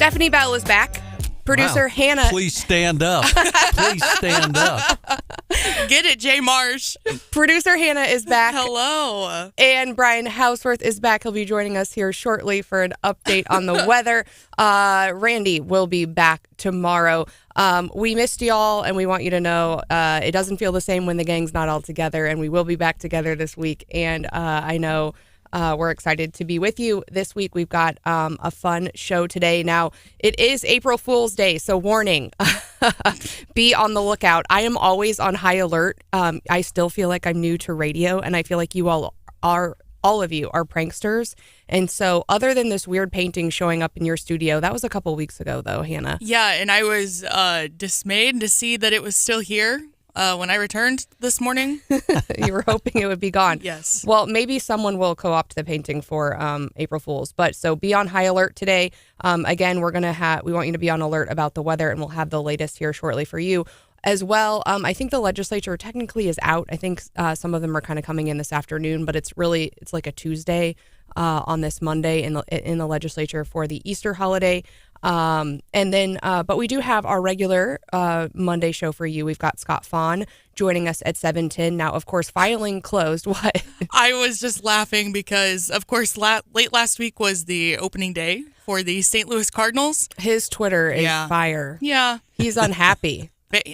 Stephanie Bell is back. Producer Hannah. Please stand up. Please stand up. Get it, Jay Marsh. Producer Hannah is back. Hello. And Brian Hauswirth is back. He'll be joining us here shortly for an update on the weather. Randy will be back tomorrow. We missed y'all, and we want you to know it doesn't feel the same when the gang's not all together, and we will be back together this week. And I know we're excited to be with you this week. We've got a fun show today. Now, it is April Fool's Day, so warning, be on the lookout. I am always on high alert. I still feel like I'm new to radio, and I feel like you all of you are pranksters. And so other than this weird painting showing up in your studio, that was a couple weeks ago, though, Hannah. Yeah, and I was dismayed to see that it was still here. When I returned this morning. You were hoping it would be gone. Yes. Well, maybe someone will co-opt the painting for April Fools. But so be on high alert today. Again, we want you to be on alert about the weather, and we'll have the latest here shortly for you as well. I think the legislature technically is out. I think some of them are kind of coming in this afternoon, but it's like a Tuesday on this Monday in the legislature for the Easter holiday. But we do have our regular Monday show for you. We've got Scott Faughn joining us at 7:10. Now, of course, filing closed. What? I was just laughing because, of course, late last week was the opening day for the St. Louis Cardinals. His Twitter is fire. Yeah. He's unhappy.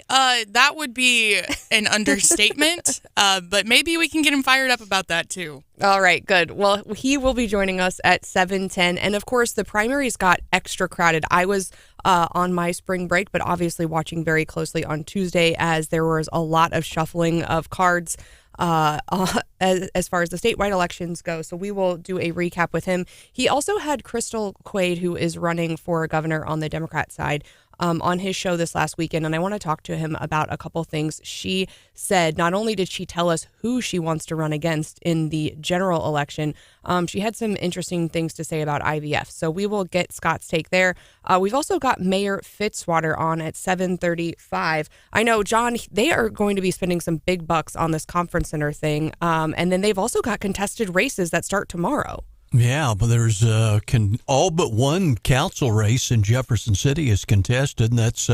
That would be an understatement, but maybe we can get him fired up about that, too. All right, good. Well, he will be joining us at 7:10. And, of course, the primaries got extra crowded. I was on my spring break, but obviously watching very closely on Tuesday as there was a lot of shuffling of cards as far as the statewide elections go. So we will do a recap with him. He also had Crystal Quaid, who is running for governor on the Democrat side, on his show this last weekend, and I want to talk to him about a couple things. She said not only did she tell us who she wants to run against in the general election, she had some interesting things to say about IVF. So we will get Scott's take there. We've also got Mayor Fitzwater on at 7:35. I know, John, they are going to be spending some big bucks on this conference center thing, and then they've also got contested races that start tomorrow. Yeah, but there's all but one council race in Jefferson City is contested, and that's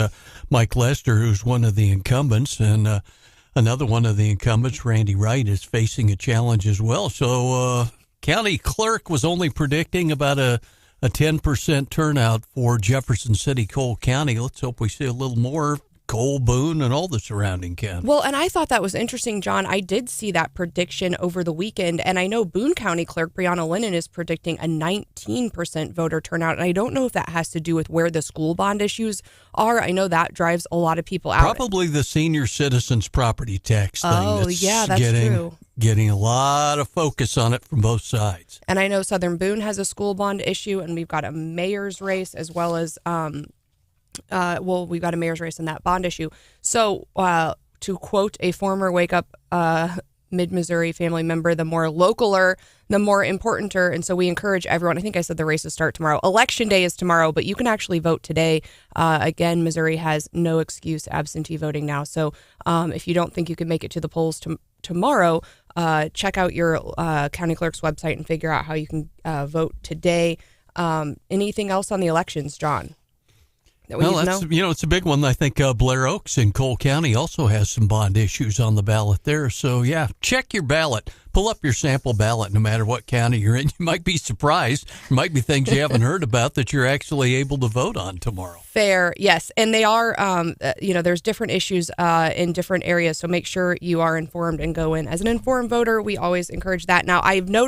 Mike Lester, who's one of the incumbents, and another one of the incumbents, Randy Wright, is facing a challenge as well. So county clerk was only predicting about a 10% turnout for Jefferson City, Cole County. Let's hope we see a little more. Cole, Boone, and all the surrounding counties. Well, and I thought that was interesting, John. I did see that prediction over the weekend, and I know Boone County Clerk Brianna Lennon is predicting a 19% voter turnout, and I don't know if that has to do with where the school bond issues are. I know that drives a lot of people out. Probably the senior citizens property tax thing. Oh, that's true. Getting a lot of focus on it from both sides. And I know Southern Boone has a school bond issue, and we've got a mayor's race as well as we've got a mayor's race in that bond issue. So to quote a former Wake Up Mid-Missouri family member, the more localer, the more importanter. And so we encourage everyone. I think I said the races start tomorrow. Election day is tomorrow, but you can actually vote today. Again, Missouri has no excuse absentee voting now. So if you don't think you can make it to the polls tomorrow, check out your county clerk's website and figure out how you can vote today. Anything else on the elections, John? It's a big one. I think Blair Oaks in Cole County also has some bond issues on the ballot there. So, yeah, check your ballot. Pull up your sample ballot no matter what county you're in. You might be surprised. There might be things you haven't heard about that you're actually able to vote on tomorrow. Fair, yes. And they are, there's different issues in different areas. So make sure you are informed and go in as an informed voter. We always encourage that. Now,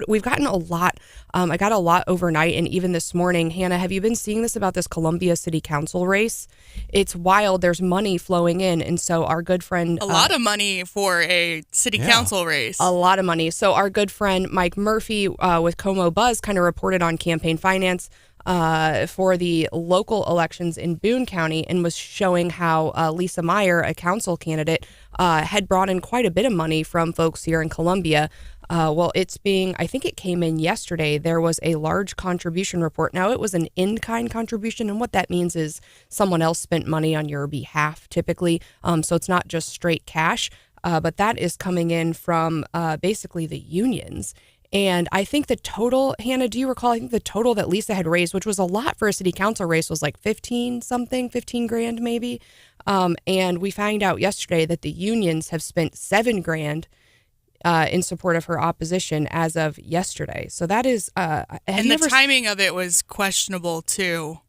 we've gotten a lot. I got a lot overnight and even this morning. Hannah, have you been seeing this about this Columbia City Council race? It's wild. There's money flowing in. And so our good friend... A lot of money for a city council race. A lot of money. So our good friend Mike Murphy with Como Buzz kind of reported on campaign finance for the local elections in Boone County and was showing how Lisa Meyer, a council candidate, had brought in quite a bit of money from folks here in Columbia. I think it came in yesterday. There was a large contribution report. Now, it was an in-kind contribution, and what that means is someone else spent money on your behalf, typically. So it's not just straight cash. But that is coming in from basically the unions. And I think the total, Hannah, do you recall? I think the total that Lisa had raised, which was a lot for a city council race, was like 15 grand maybe. And we found out yesterday that the unions have spent $7,000 in support of her opposition as of yesterday. So that is, and the timing of it was questionable too.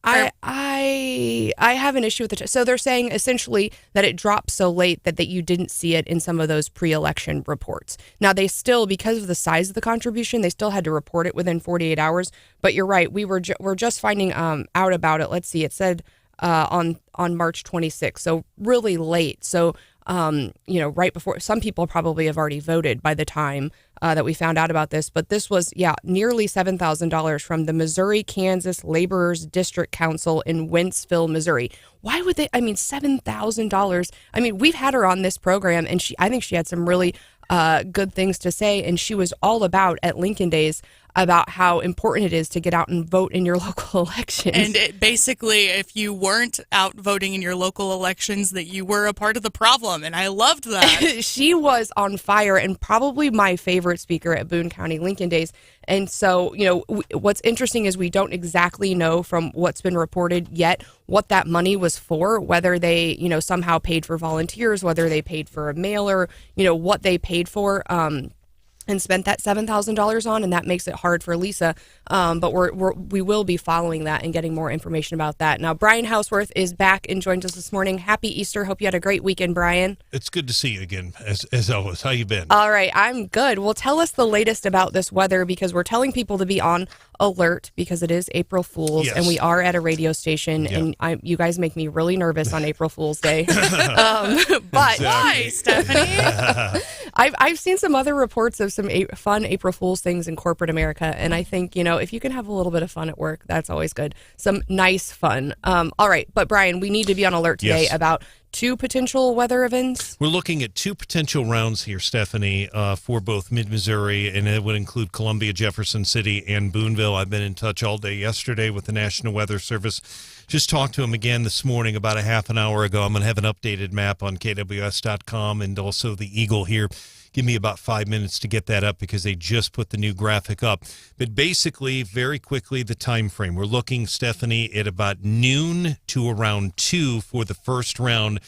I have an issue with it. So they're saying essentially that it dropped so late that you didn't see it in some of those pre-election reports. Now they still, because of the size of the contribution, they still had to report it within 48 hours. But you're right, we're just finding out about it. Let's see, it said on March 26th, so really late. So right before, some people probably have already voted by the time that we found out about this, but this was, nearly $7,000 from the Missouri-Kansas Laborers District Council in Wentzville, Missouri. Why would they, $7,000? We've had her on this program, and I think she had some really good things to say, and she was all about, at Lincoln Days, about how important it is to get out and vote in your local elections. And basically, if you weren't out voting in your local elections, that you were a part of the problem, and I loved that. She was on fire, and probably my favorite speaker at Boone County Lincoln Days. And so, what's interesting is we don't exactly know from what's been reported yet what that money was for, whether they, somehow paid for volunteers, whether they paid for a mailer, what they paid for. And spent that $7,000 on, and that makes it hard for Lisa. But we will be following that and getting more information about that. Now, Brian Hauswirth is back and joined us this morning. Happy Easter. Hope you had a great weekend, Brian. It's good to see you again, as always. How you been? All right, I'm good. Well, tell us the latest about this weather, because we're telling people to be on alert because it is April Fool's, and we are at a radio station, and you guys make me really nervous on April Fool's Day. But why, Stephanie? I've seen some other reports of some fun April Fool's things in corporate America, and I think, if you can have a little bit of fun at work, that's always good. Some nice fun. All right, but Brian, we need to be on alert today about two potential weather events. We're looking at two potential rounds here, Stephanie, for both mid-Missouri, and it would include Columbia, Jefferson City, and Booneville. I've been in touch all day yesterday with the National Weather Service. Just talked to him again this morning about a half an hour ago. I'm going to have an updated map on KWS.com and also the Eagle here. Give me about 5 minutes to get that up because they just put the new graphic up. But basically, very quickly, the time frame. We're looking, Stephanie, at about noon to around 2 for the first round.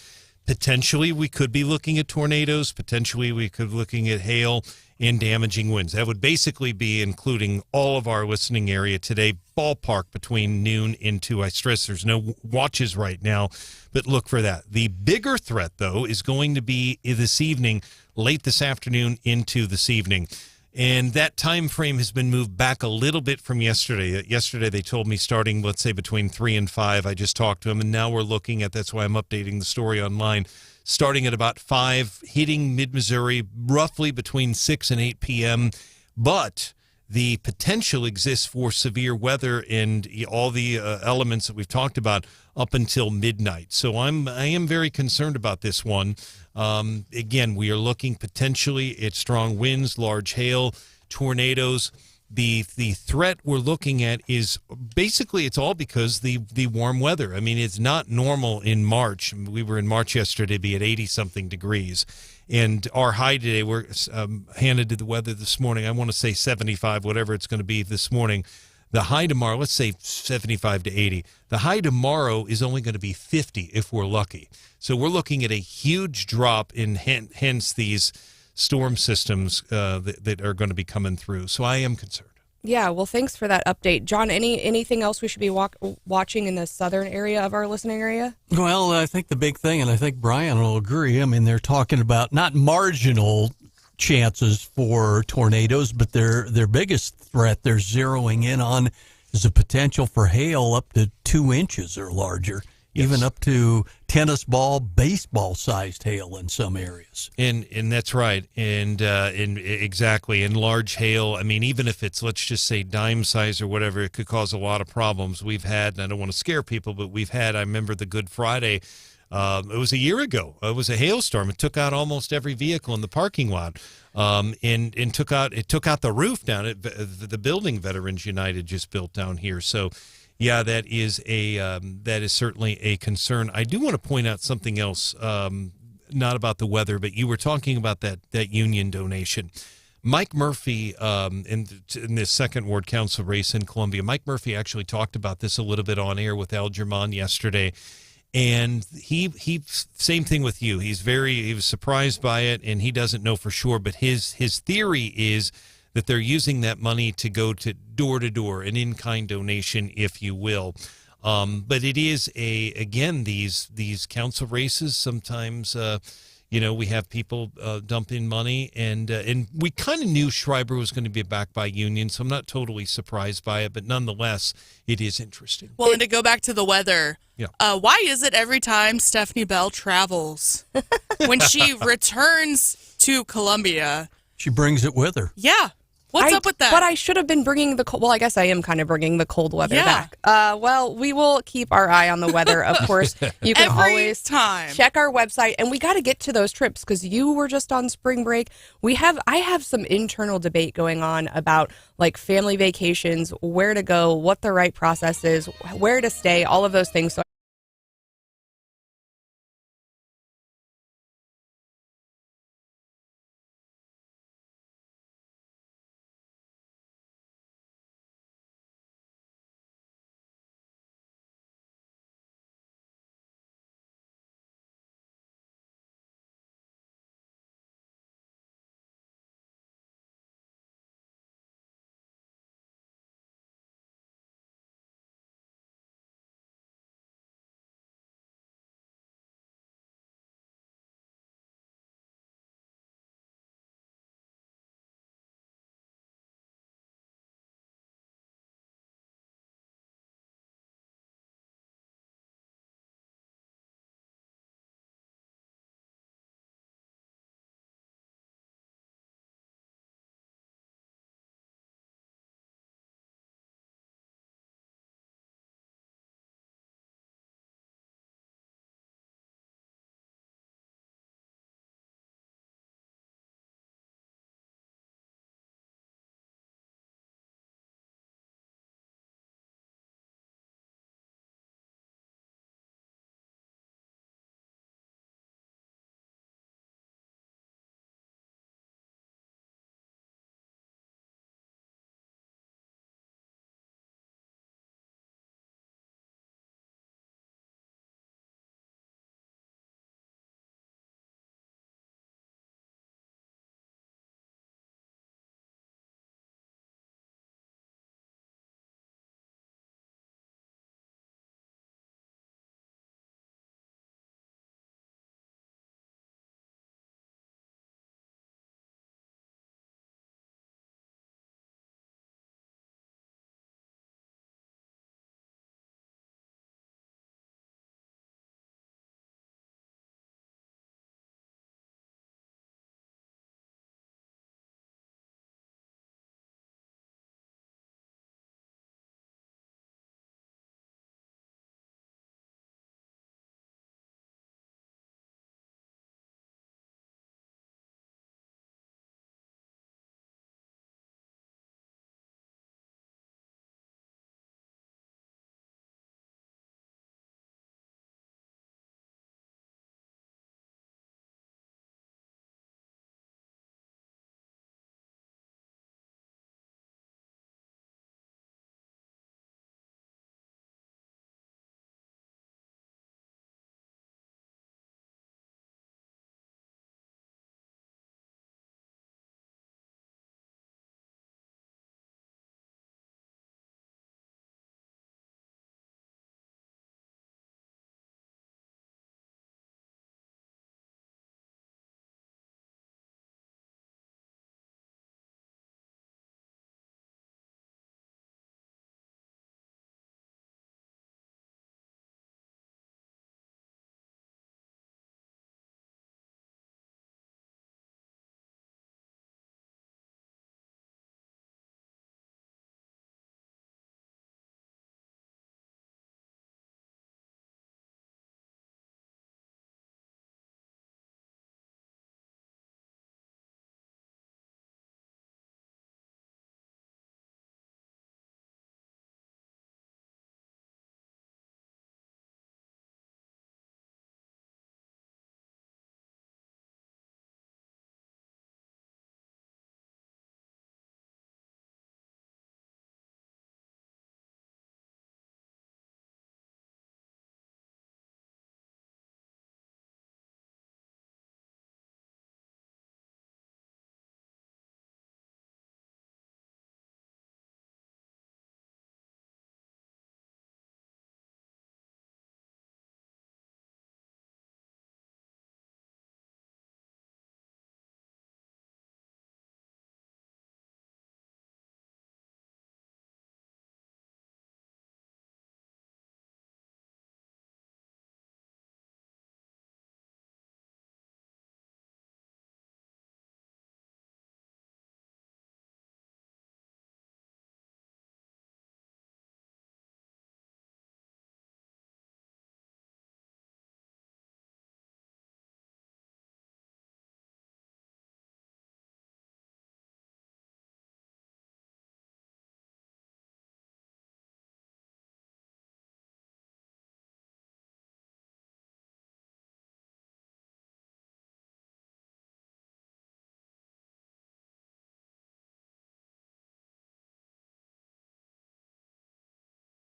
Potentially, we could be looking at tornadoes. Potentially, we could be looking at hail and damaging winds. That would basically be including all of our listening area today, ballpark between noon and 2. I stress there's no watches right now, but look for that. The bigger threat, though, is going to be this evening, late this afternoon into this evening. And that time frame has been moved back a little bit from yesterday. Yesterday, they told me starting, let's say, between 3 and 5. I just talked to them, and now we're looking at, that's why I'm updating the story online, starting at about 5, hitting mid-Missouri, roughly between 6 and 8 p.m. But the potential exists for severe weather and all the elements that we've talked about up until midnight. So I am very concerned about this one. Again, we are looking potentially at strong winds, large hail, tornadoes. The threat we're looking at is basically it's all because the warm weather. I mean, it's not normal in March. We were in March yesterday to be at 80-something degrees. And our high today, we're handed to the weather this morning. I want to say 75, whatever it's going to be this morning. The high tomorrow, let's say 75 to 80. The high tomorrow is only going to be 50 if we're lucky. So we're looking at a huge drop in hence these storm systems that are going to be coming through. So I am concerned. Yeah, well, thanks for that update. John, anything else we should be watching in the southern area of our listening area? Well, I think the big thing, and I think Brian will agree, I mean, they're talking about not marginal chances for tornadoes, but their biggest threat they're zeroing in on is the potential for hail up to 2 inches or larger. Yes. Even up to tennis ball, baseball-sized hail in some areas. And that's right. And exactly. And large hail, I mean, even if it's, let's just say, dime size or whatever, it could cause a lot of problems. We've had, and I don't want to scare people, but we've had, I remember the Good Friday, it was a year ago. It was a hailstorm. It took out almost every vehicle in the parking lot. And took out the roof down at the building Veterans United just built down here. So, yeah, that is certainly a concern. I do want to point out something else, not about the weather, but you were talking about that union donation. Mike Murphy, in this second ward council race in Columbia, Mike Murphy actually talked about this a little bit on air with Al German yesterday. And he same thing with you. He was surprised by it, and he doesn't know for sure. But his theory is that they're using that money to go to door, an in-kind donation, if you will. But it is again, these council races sometimes, we have people dump in money, and we kind of knew Schreiber was going to be backed by union, so I'm not totally surprised by it, but nonetheless, it is interesting. Well, and to go back to the weather, yeah. Why is it every time Stephanie Bell travels, when she returns to Columbia, she brings it with her? Yeah. What's up with that? But I should have been bringing the cold. Well, I guess I am kind of bringing the cold weather back. Well, we will keep our eye on the weather. Of course, you can always check our website, and we got to get to those trips because you were just on spring break. I have some internal debate going on about like family vacations, where to go, what the right process is, where to stay, all of those things. So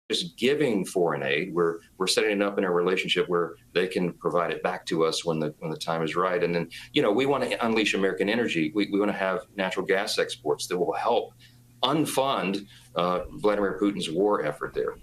just giving foreign aid. We're setting it up in a relationship where they can provide it back to us when the time is right. And then, we want to unleash American energy. We want to have natural gas exports that will help unfund Vladimir Putin's war effort there.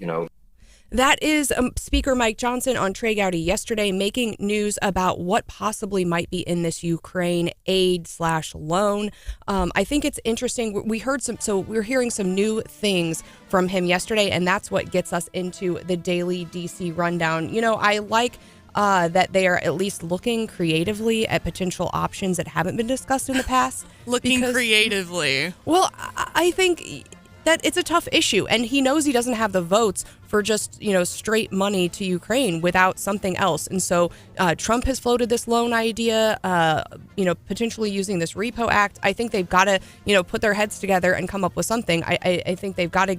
That is Speaker Mike Johnson on Trey Gowdy yesterday, making news about what possibly might be in this Ukraine aid/loan. I think it's interesting. We're hearing some new things from him yesterday, and that's what gets us into the daily DC rundown. I like that they are at least looking creatively at potential options that haven't been discussed in the past. Creatively. Well, I think that it's a tough issue, and he knows he doesn't have the votes for just, straight money to Ukraine without something else. And so Trump has floated this loan idea, potentially using this repo act. I think they've got to, put their heads together and come up with something. I think they've got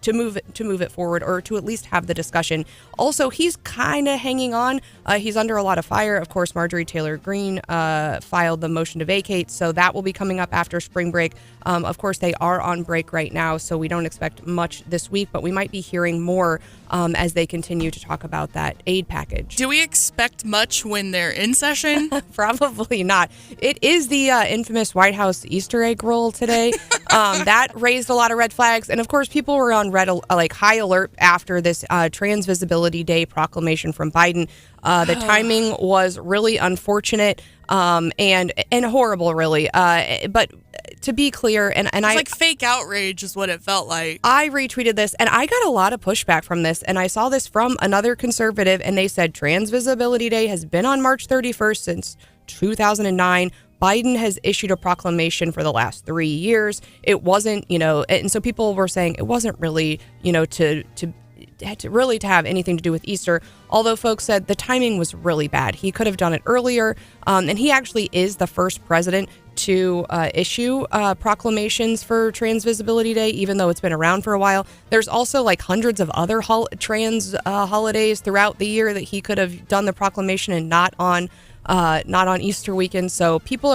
to move it forward, or to at least have the discussion. Also, he's kind of hanging on. He's under a lot of fire. Of course, Marjorie Taylor Greene filed the motion to vacate, so that will be coming up after spring break. Of course, they are on break right now, so we don't expect much this week, but we might be hearing more as they continue to talk about that aid package. Do we expect much when they're in session? Probably not. It is the infamous White House Easter egg roll today. That raised a lot of red flags, and of course, people were on high alert after this Trans Visibility Day proclamation from Biden. The timing was really unfortunate and horrible, really. But to be clear, and it's like fake outrage is what it felt like. I retweeted this, and I got a lot of pushback from this, and I saw this from another conservative, and they said Trans Visibility Day has been on March 31st since 2009. Biden has issued a proclamation for the last 3 years. It wasn't, and so people were saying it wasn't really, to have anything to do with Easter, although folks said the timing was really bad. He could have done it earlier, and he actually is the first president to issue proclamations for Trans Visibility Day, even though it's been around for a while. There's also hundreds of other trans holidays throughout the year that he could have done the proclamation and not on Easter weekend. So people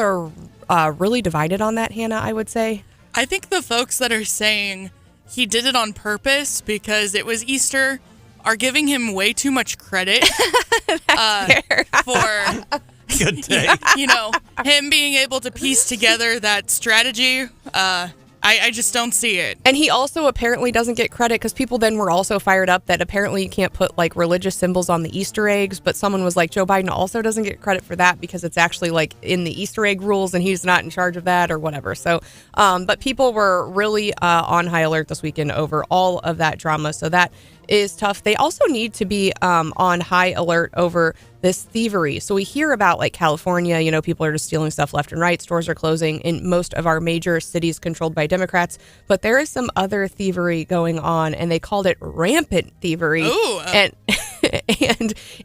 are really divided on that, Hannah, I would say. I think the folks that are saying he did it on purpose because it was Easter are giving him way too much credit for good day. Him being able to piece together that strategy. I just don't see it. And he also apparently doesn't get credit because people then were also fired up that apparently you can't put religious symbols on the Easter eggs. But someone was like, Joe Biden also doesn't get credit for that because it's actually in the Easter egg rules and he's not in charge of that or whatever. So, but people were really on high alert this weekend over all of that drama. So that is tough. They also need to be on high alert over this thievery. So we hear about California, people are just stealing stuff left and right. Stores are closing in most of our major cities controlled by Democrats. But there is some other thievery going on, and they called it rampant thievery. Ooh. And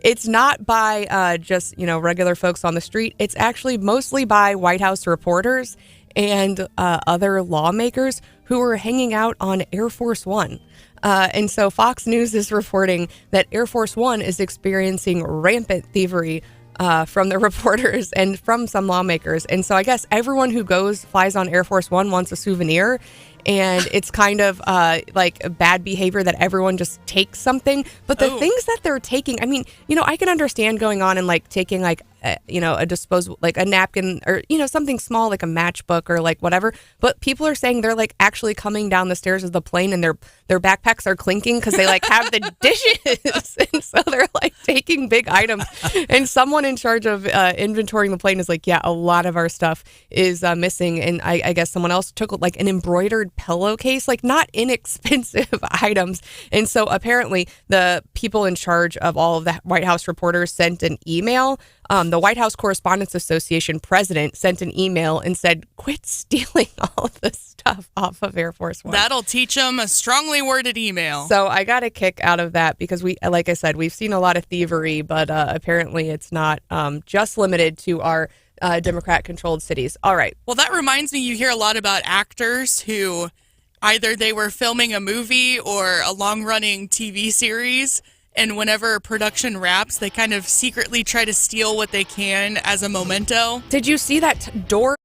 it's not by just, regular folks on the street. It's actually mostly by White House reporters and other lawmakers who are hanging out on Air Force One. And so Fox News is reporting that Air Force One is experiencing rampant thievery from the reporters and from some lawmakers. And so I guess everyone who flies on Air Force One wants a souvenir. And it's kind of bad behavior that everyone just takes something. But the things that they're taking, I can understand going on and taking a disposable, a napkin or, something small like a matchbook or whatever. But people are saying they're actually coming down the stairs of the plane and their backpacks are clinking because they have the dishes. And so they're taking big items. And someone in charge of inventorying the plane is yeah, a lot of our stuff is missing. And I guess someone else took an embroidered pillowcase, not inexpensive items. And so apparently the people in charge of all of the White House reporters sent an email. The White House Correspondents Association president sent an email and said, quit stealing all of this stuff off of Air Force One. That'll teach them a strongly worded email. So I got a kick out of that because like I said, we've seen a lot of thievery, but apparently it's not just limited to our Democrat-controlled cities. All right. Well, that reminds me, you hear a lot about actors who either they were filming a movie or a long-running TV series, and whenever production wraps, they kind of secretly try to steal what they can as a memento. Did you see that door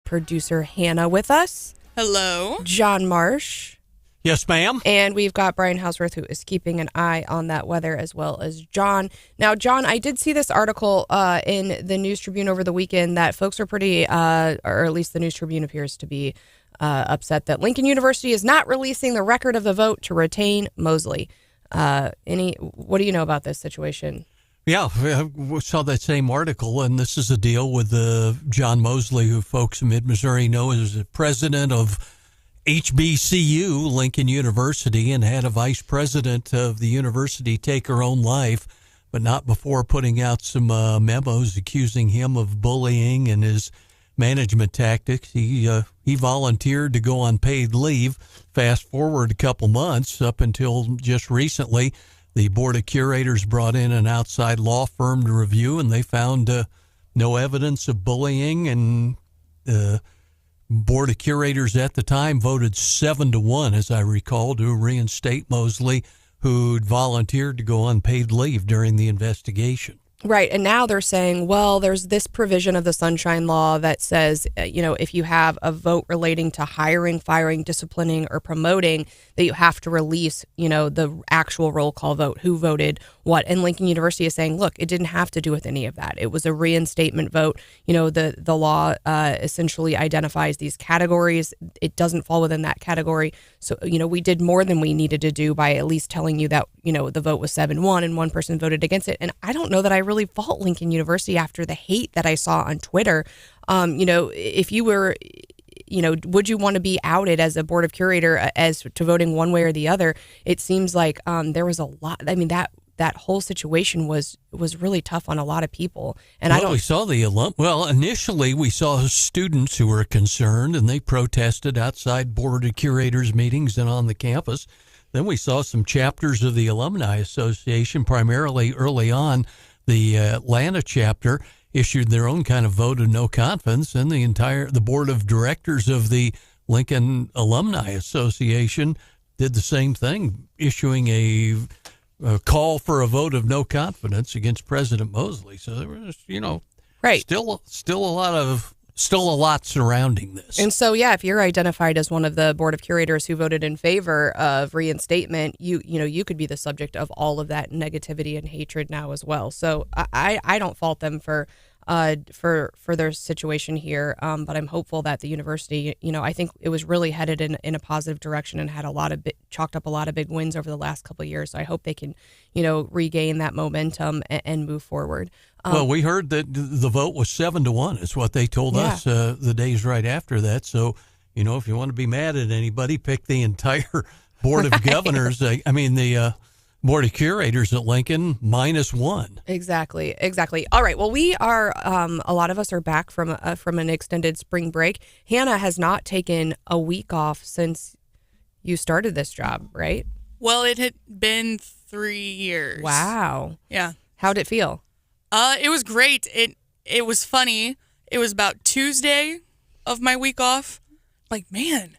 producer Hannah with us, Hello. John Marsh, Yes, ma'am. and we've got Brian Hauswirth, who is keeping an eye on that weather, as well as John. Now, John, I did see this article in the News Tribune over the weekend that folks are pretty, or at least the News Tribune appears to be upset that Lincoln University is not releasing the record of the vote to retain Mosley. What do you know about this situation? Yeah, we saw that same article, and this is a deal with John Mosley, who folks in mid-Missouri know as the president of HBCU, Lincoln University, and had a vice president of the university take her own life, but not before putting out some memos accusing him of bullying and his management tactics. He volunteered to go on paid leave. Fast forward a couple months, up until just recently, the Board of Curators brought in an outside law firm to review, and they found no evidence of bullying, and Board of Curators at the time voted 7-1, as I recall, to reinstate Mosley, who'd volunteered to go on paid leave during the investigation. Right. And now they're saying, well, there's this provision of the Sunshine Law that says, if you have a vote relating to hiring, firing, disciplining, or promoting, that you have to release, the actual roll call vote, who voted what. And Lincoln University is saying, look, it didn't have to do with any of that. It was a reinstatement vote. The law essentially identifies these categories. It doesn't fall within that category. So, we did more than we needed to do by at least telling you that, the vote was 7-1 and one person voted against it. And I don't know that I really fault Lincoln University after the hate that I saw on Twitter. If you were, would you want to be outed as a board of curator as to voting one way or the other? It seems like there was a lot. I mean, that whole situation was really tough on a lot of people. And we saw initially we saw students who were concerned, and they protested outside Board of Curators meetings and on the campus. Then we saw some chapters of the Alumni Association, primarily early on. The Atlanta chapter issued their own kind of vote of no confidence, and the board of directors of the Lincoln Alumni Association did the same thing, issuing a call for a vote of no confidence against President Mosley. So there was, right, still a lot surrounding this. And so, yeah, if you're identified as one of the board of curators who voted in favor of reinstatement, you could be the subject of all of that negativity and hatred now as well. So I don't fault them for their situation here, but I'm hopeful that the university, I think it was really headed in a positive direction and had chalked up a lot of big wins over the last couple of years. So I hope they can, regain that momentum and move forward. Well, we heard that the vote was 7-1 is what they told us the days right after that. So, if you want to be mad at anybody, pick the entire Board of Governors. The Board of Curators at Lincoln -1. Exactly. All right. Well, we are, a lot of us are back from an extended spring break. Hannah has not taken a week off since you started this job, right? Well, it had been 3 years. Wow. Yeah. How'd it feel? It was great. It was funny. It was about Tuesday of my week off. Like, man,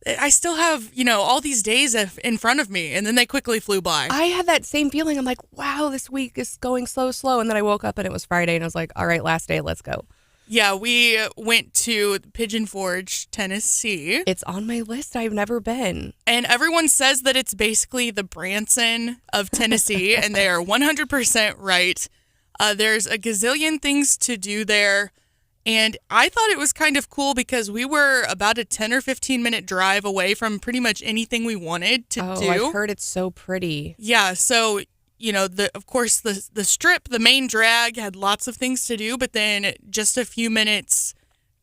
I still have, all these days in front of me, and then they quickly flew by. I had that same feeling. I'm like, wow, this week is going so slow. And then I woke up and it was Friday, and I was like, all right, last day, let's go. Yeah, we went to Pigeon Forge, Tennessee. It's on my list. I've never been. And everyone says that it's basically the Branson of Tennessee, and they are 100% right. There's a gazillion things to do there. And I thought it was kind of cool because we were about a 10 or 15 minute drive away from pretty much anything we wanted to do. I've heard it's so pretty. Yeah. So, of course, the strip, the main drag had lots of things to do. But then just a few minutes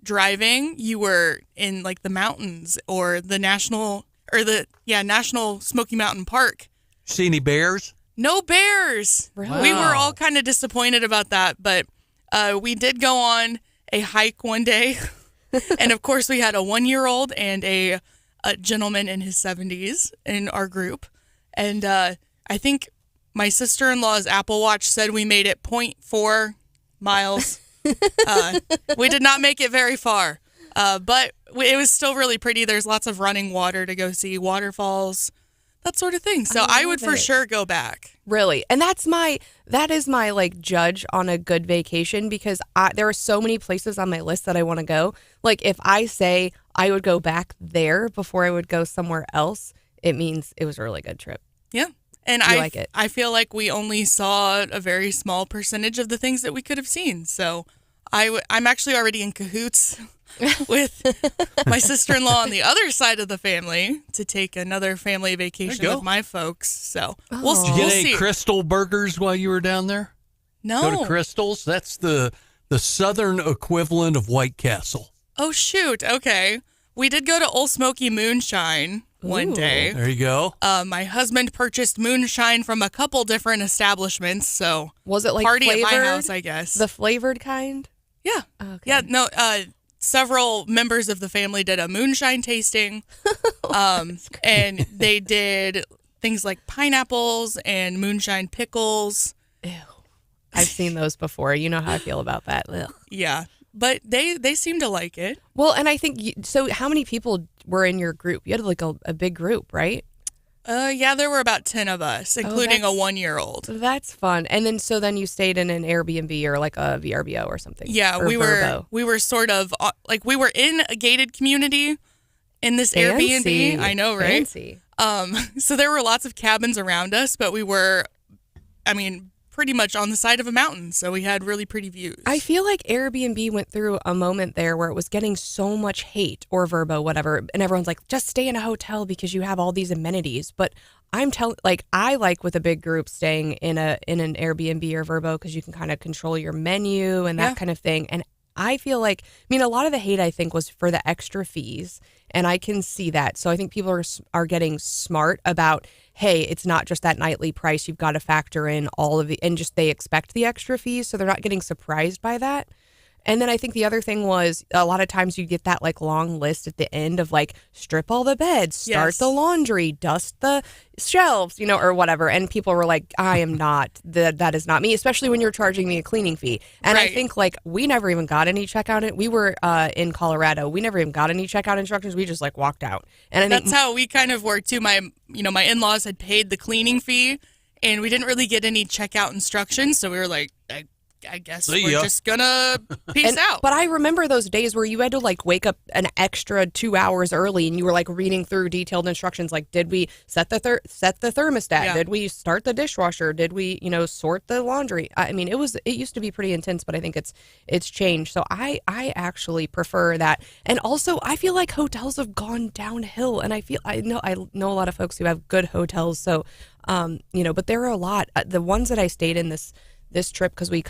driving, you were in like the mountains or the National Smoky Mountain Park. See any bears? No bears. Really? We were all kind of disappointed about that, but we did go on a hike one day. And of course, we had a 1-year-old and a gentleman in his 70s in our group. And I think my sister-in-law's Apple Watch said we made it 0.4 miles. We did not make it very far, but it was still really pretty. There's lots of running water to go see, waterfalls, that sort of thing. So I would for sure go back. Really. And that is my like judge on a good vacation, because there are so many places on my list that I want to go. Like if I say I would go back there before I would go somewhere else, it means it was a really good trip. Yeah. And like it. I feel like we only saw a very small percentage of the things that we could have seen. So I'm actually already in cahoots with my sister-in-law on the other side of the family to take another family vacation with my folks. So we'll see. Did you get any Crystal burgers while you were down there? No. Go to Crystal's. That's the southern equivalent of White Castle. Oh, shoot. Okay. We did go to Old Smoky Moonshine one day. There you go. My husband purchased moonshine from a couple different establishments. So was it like party flavored? at my house, I guess. The flavored kind? Yeah. Okay. Yeah. No. Several members of the family did a moonshine tasting, and they did things like pineapples and moonshine pickles. Ew. I've seen those before. You know how I feel about that. Ugh. Yeah, but they seem to like it. Well, and I think so. How many people were in your group? You had like a big group, right? Yeah, there were about 10 of us, including a 1-year-old. That's fun. And then you stayed in an Airbnb or like a VRBO or something. Yeah, or we were sort of like we were in a gated community in this Fancy. Airbnb. I know, right? Fancy. So there were lots of cabins around us, but we were, pretty much on the side of a mountain, so we had really pretty views. I feel like Airbnb went through a moment there where it was getting so much hate, or Vrbo, whatever, and everyone's like, just stay in a hotel because you have all these amenities. But I like with a big group staying in an Airbnb or Vrbo because you can kind of control your menu and that kind of thing. And I feel like, a lot of the hate I think was for the extra fees, and I can see that. So I think people are getting smart about, hey, it's not just that nightly price. You've got to factor in all of the, and just they expect the extra fees, so they're not getting surprised by that. And then I think the other thing was a lot of times you get that like long list at the end of like strip all the beds, start the laundry, dust the shelves, or whatever. And people were like, I am not, that is not me, especially when you're charging me a cleaning fee. And I think like we never even got any checkout. We were in Colorado. We never even got any checkout instructions. We just like walked out. And I think that's how we kind of were too. My in-laws had paid the cleaning fee and we didn't really get any checkout instructions. So we were like, I guess we're just gonna peace out. But I remember those days where you had to like wake up an extra 2 hours early, and you were like reading through detailed instructions. Like, did we set the thermostat? Yeah. Did we start the dishwasher? Did we sort the laundry? It used to be pretty intense, but I think it's changed. So I actually prefer that. And also I feel like hotels have gone downhill, and I know a lot of folks who have good hotels. So but there are a lot. The ones that I stayed in this trip, because we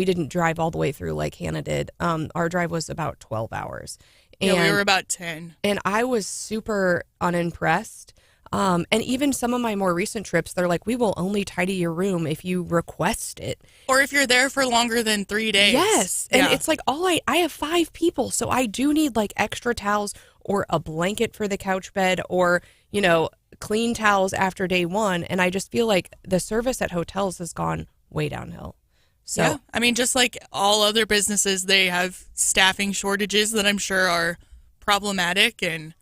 didn't drive all the way through like Hannah did. Our drive was about 12 hours. And, we were about 10. And I was super unimpressed. And even some of my more recent trips, they're like, we will only tidy your room if you request it. Or if you're there for longer than 3 days. Yes. And it's like I have 5 people, so I do need like extra towels or a blanket for the couch bed or, clean towels after day 1. And I just feel like the service at hotels has gone way downhill. So just like all other businesses, they have staffing shortages that I'm sure are problematic, and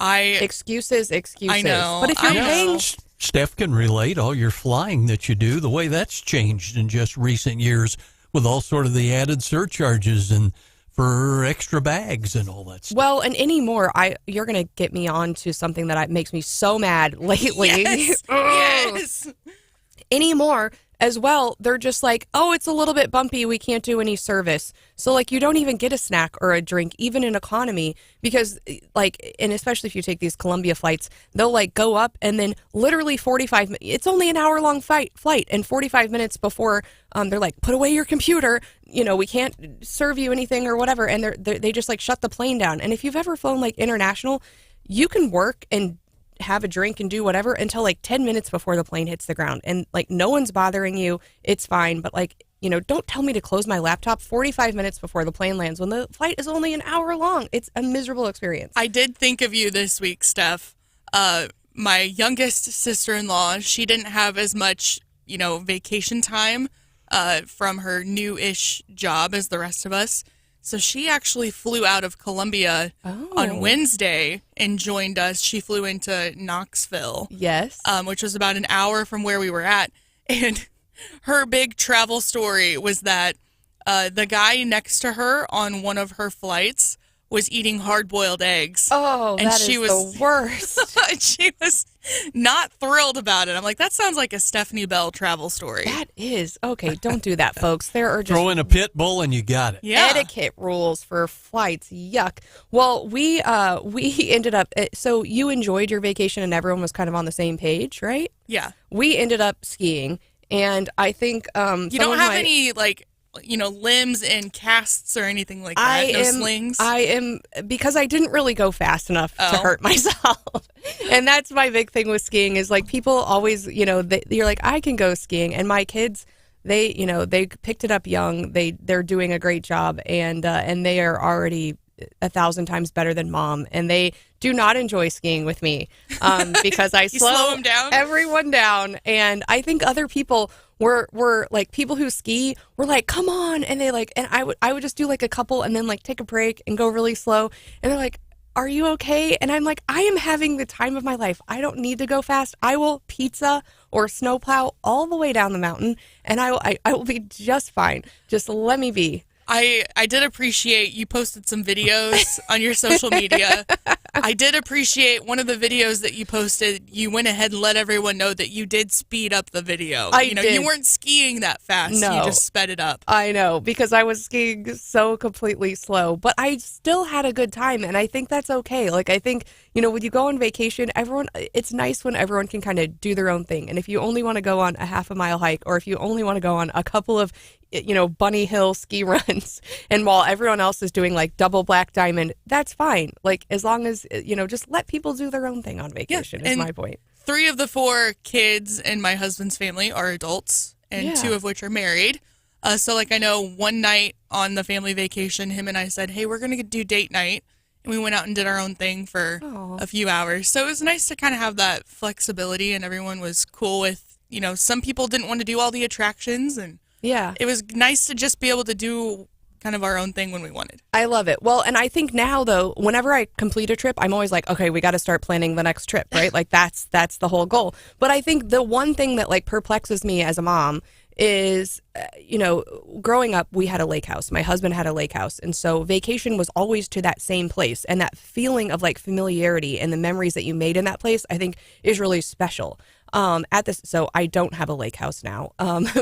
excuses. I know, but if you're paying, Steph can relate all your flying that you do, the way that's changed in just recent years with all sort of the added surcharges and for extra bags and all that stuff. Well, and anymore, you're going to get me on to something that makes me so mad lately. Yes. Anymore as well, they're just like, oh, it's a little bit bumpy, we can't do any service. So like you don't even get a snack or a drink, even in economy, because like, and especially if you take these Columbia flights, they'll like go up and then literally 45 minutes, it's only an hour long flight, and 45 minutes before they're like, put away your computer, we can't serve you anything or whatever, and they just like shut the plane down. And if you've ever flown like international, you can work and have a drink and do whatever until like 10 minutes before the plane hits the ground, and like no one's bothering you, it's fine. But like, don't tell me to close my laptop 45 minutes before the plane lands when the flight is only an hour long. It's a miserable experience. I did think of you this week, Steph. My youngest sister-in-law, she didn't have as much vacation time from her new-ish job as the rest of us. So she actually flew out of Columbia on Wednesday and joined us. She flew into Knoxville. Yes. Which was about an hour from where we were at. And her big travel story was that the guy next to her on one of her flights was eating hard-boiled eggs. Oh, and that she is was the worst. and she was not thrilled about it. I'm like, that sounds like a Stephanie Bell travel story. That is. Okay, don't do that, folks. There are just Throw in a pit bull and you got it. Yeah. etiquette rules for flights. Yuck. Well, we ended up, so you enjoyed your vacation and everyone was kind of on the same page, right? Yeah. We ended up skiing, and I think You don't have any, like, limbs and casts or anything like that? No slings? I am, because I didn't really go fast enough to Oh. hurt myself. And that's my big thing with skiing is, like, people always, you're like, I can go skiing. And my kids, they picked it up young. They're doing a great job, and they are already 1,000 times better than mom. And they do not enjoy skiing with me because I slow 'em down? everyone down. And I think other people were like, people who ski were like, come on. And they like, and I would just do like a couple and then like take a break and go really slow. And they're like, are you okay? And I'm like, I am having the time of my life. I don't need to go fast. I will pizza or snowplow all the way down the mountain, and I will be just fine. Just let me be. I did appreciate you posted some videos on your social media. I did appreciate one of the videos that you posted. You went ahead and let everyone know that you did speed up the video. I did. You weren't skiing that fast. No. You just sped it up. I know, because I was skiing so completely slow, but I still had a good time, and I think that's okay. Like, I think, when you go on vacation, it's nice when everyone can kind of do their own thing. And if you only want to go on a half-a-mile hike, or if you only want to go on a couple of bunny hill ski runs, and while everyone else is doing like double black diamond, that's fine. Like, as long as just let people do their own thing on vacation. Is my point. 3 of the 4 kids in my husband's family are adults, and 2 of which are married. So like, I know one night on the family vacation, him and I said, hey, we're gonna do date night, and we went out and did our own thing for a few hours. So it was nice to kind of have that flexibility, and everyone was cool with, some people didn't want to do all the attractions, and Yeah. it was nice to just be able to do kind of our own thing when we wanted. I love it. Well, and I think now, though, whenever I complete a trip, I'm always like, okay, we got to start planning the next trip, right? Like, that's the whole goal. But I think the one thing that like perplexes me as a mom is, growing up, we had a lake house. My husband had a lake house. And so vacation was always to that same place. And that feeling of like familiarity and the memories that you made in that place, I think is really special. So I don't have a lake house now.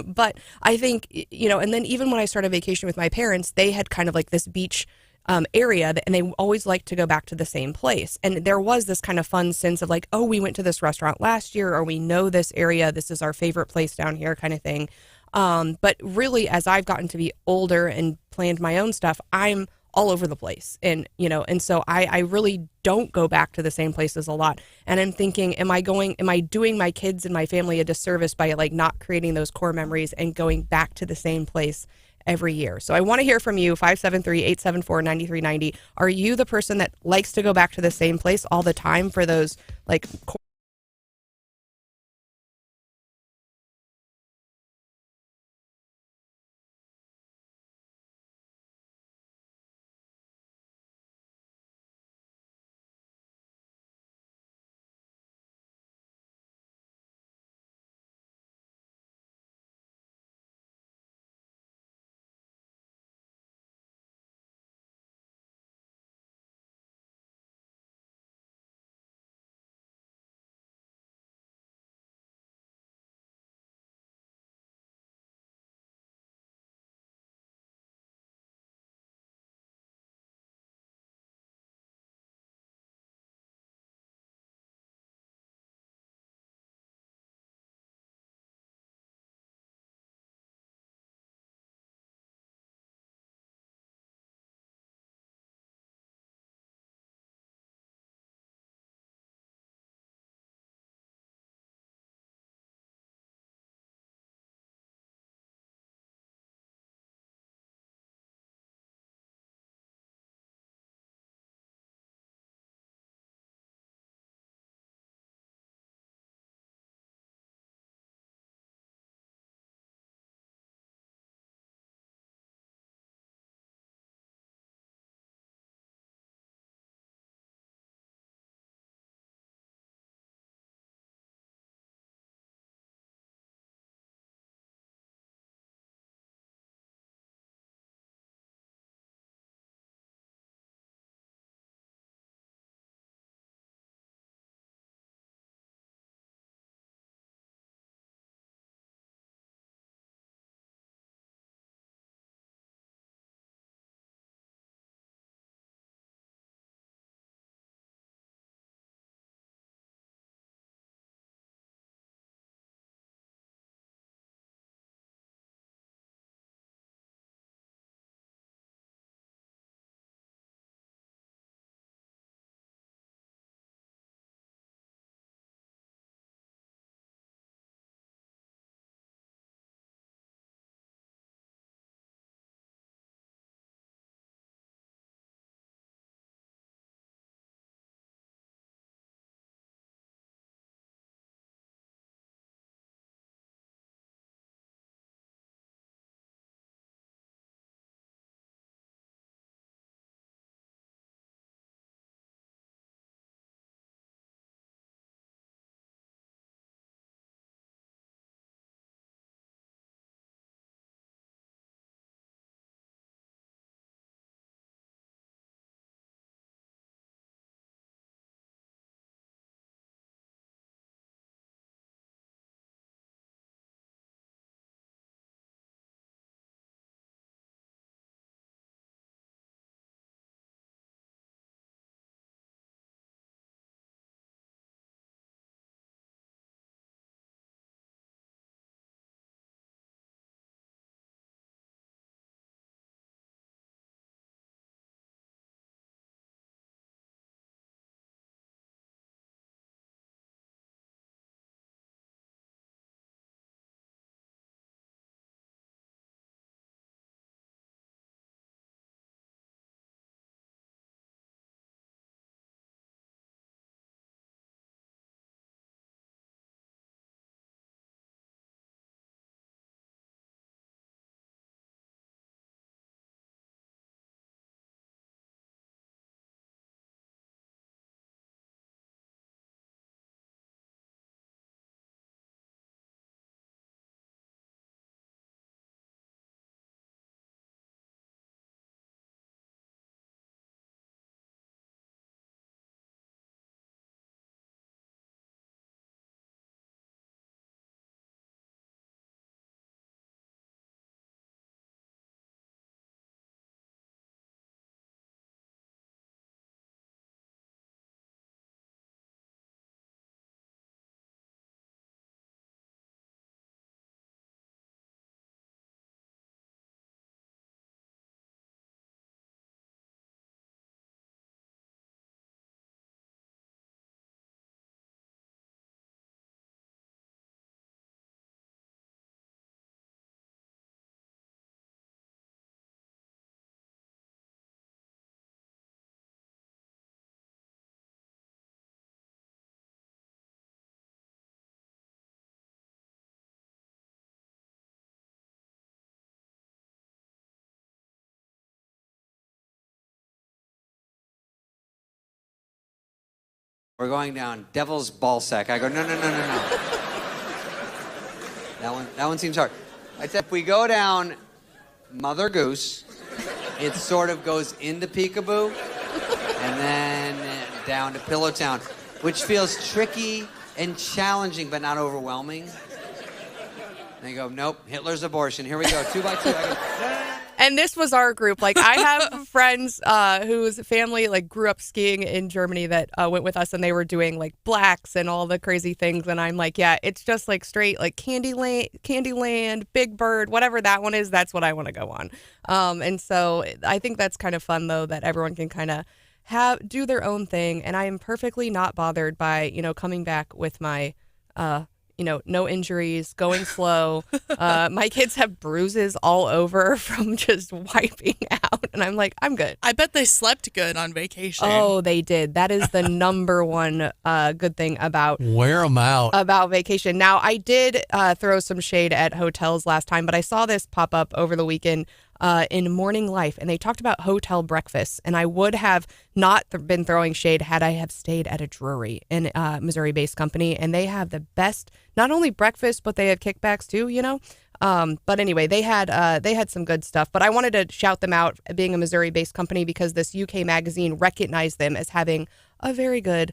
But I think, and then even when I started vacation with my parents, they had kind of like this beach area, and they always liked to go back to the same place. And there was this kind of fun sense of like, oh, we went to this restaurant last year, or we know this area, this is our favorite place down here, kind of thing. But really, as I've gotten to be older and planned my own stuff, I'm all over the place. And, and so I really don't go back to the same places a lot. And I'm thinking, am I doing my kids and my family a disservice by like not creating those core memories and going back to the same place every year? So I want to hear from you, 573-874-9390. Are you the person that likes to go back to the same place all the time for those like We're going down Devil's Ballsack. I go, no. That one seems hard. I said, if we go down Mother Goose, it sort of goes into Peekaboo, and then down to Pillow Town, which feels tricky and challenging, but not overwhelming. They go, nope, Hitler's abortion. Here we go, 2 by 2. I go, no. And this was our group. Like, I have friends whose family like grew up skiing in Germany that went with us, and they were doing like blacks and all the crazy things. And I'm like, yeah, it's just like straight like Candyland, Big Bird, whatever that one is. That's what I want to go on. And so I think that's kind of fun though, that everyone can kind of do their own thing. And I am perfectly not bothered by coming back with my no injuries, going slow. My kids have bruises all over from just wiping out. And I'm like, I'm good. I bet they slept good on vacation. Oh, they did. That is the number one good thing about Wear them out. About vacation. Now, I did throw some shade at hotels last time, but I saw this pop up over the weekend in Morning Life, and they talked about hotel breakfasts. And I would have not been throwing shade had I have stayed at a Drury, in Missouri-based company, and they have the best, not only breakfast, but they have kickbacks too. But anyway, they had some good stuff. But I wanted to shout them out, being a Missouri-based company, because this UK magazine recognized them as having a very good.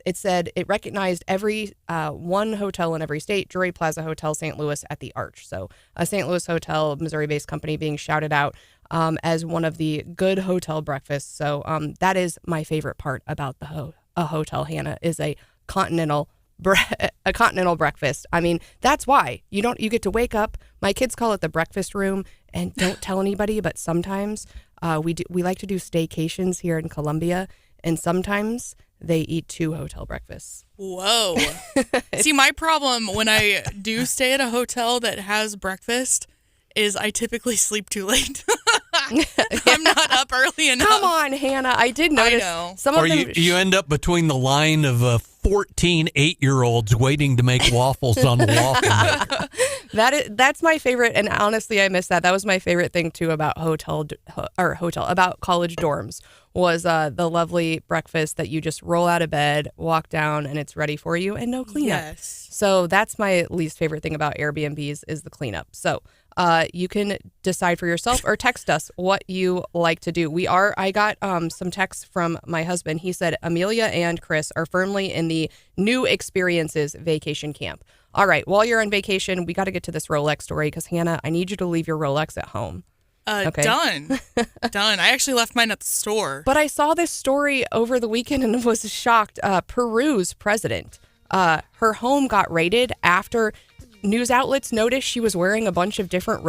It said it recognized every one hotel in every state: Drury Plaza Hotel, St. Louis at the Arch. So a St. Louis hotel, Missouri-based company, being shouted out as one of the good hotel breakfasts. So that is my favorite part about a hotel, Hannah, is a continental breakfast. I mean, that's why you get to wake up. My kids call it the breakfast room, and don't tell anybody, but sometimes we like to do staycations here in Columbia, and sometimes they eat 2 hotel breakfasts. Whoa. See, my problem when I do stay at a hotel that has breakfast is I typically sleep too late. I'm not up early enough. Come on, Hannah. I did notice some of them. You end up between the line of 14 8-year-olds waiting to make waffles on the waffle maker. That's my favorite, and honestly, I miss that. That was my favorite thing too about about college dorms, was the lovely breakfast that you just roll out of bed, walk down, and it's ready for you, and no cleanup. Yes. So that's my least favorite thing about Airbnbs, is the cleanup. So you can decide for yourself or text us what you like to do. I got some texts from my husband. He said Amelia and Chris are firmly in the new experiences vacation camp. All right, while you're on vacation, we got to get to this Rolex story, because Hannah, I need you to leave your Rolex at home. Okay. Done. I actually left mine at the store. But I saw this story over the weekend and was shocked. Peru's president, her home got raided after news outlets noticed she was wearing a bunch of different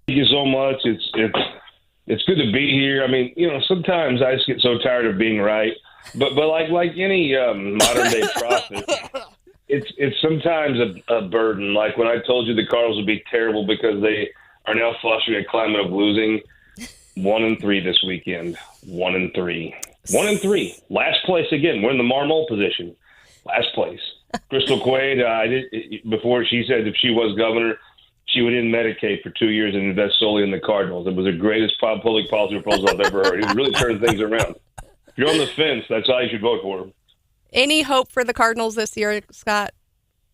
Thank you so much. It's good to be here. I mean, sometimes I just get so tired of being right, but like any modern day prophet, it's sometimes a burden. Like when I told you the Cardinals would be terrible because they are now fostering a climate of losing. 1-3 this weekend. 1-3. 1-3. Last place again. We're in the Marmol position. Last place. Crystal Quaid, before she said if she was governor, she would end Medicaid for 2 years and invest solely in the Cardinals. It was the greatest public policy proposal I've ever heard. It really turned things around. If you're on the fence, that's how you should vote for him. Any hope for the Cardinals this year, Scott?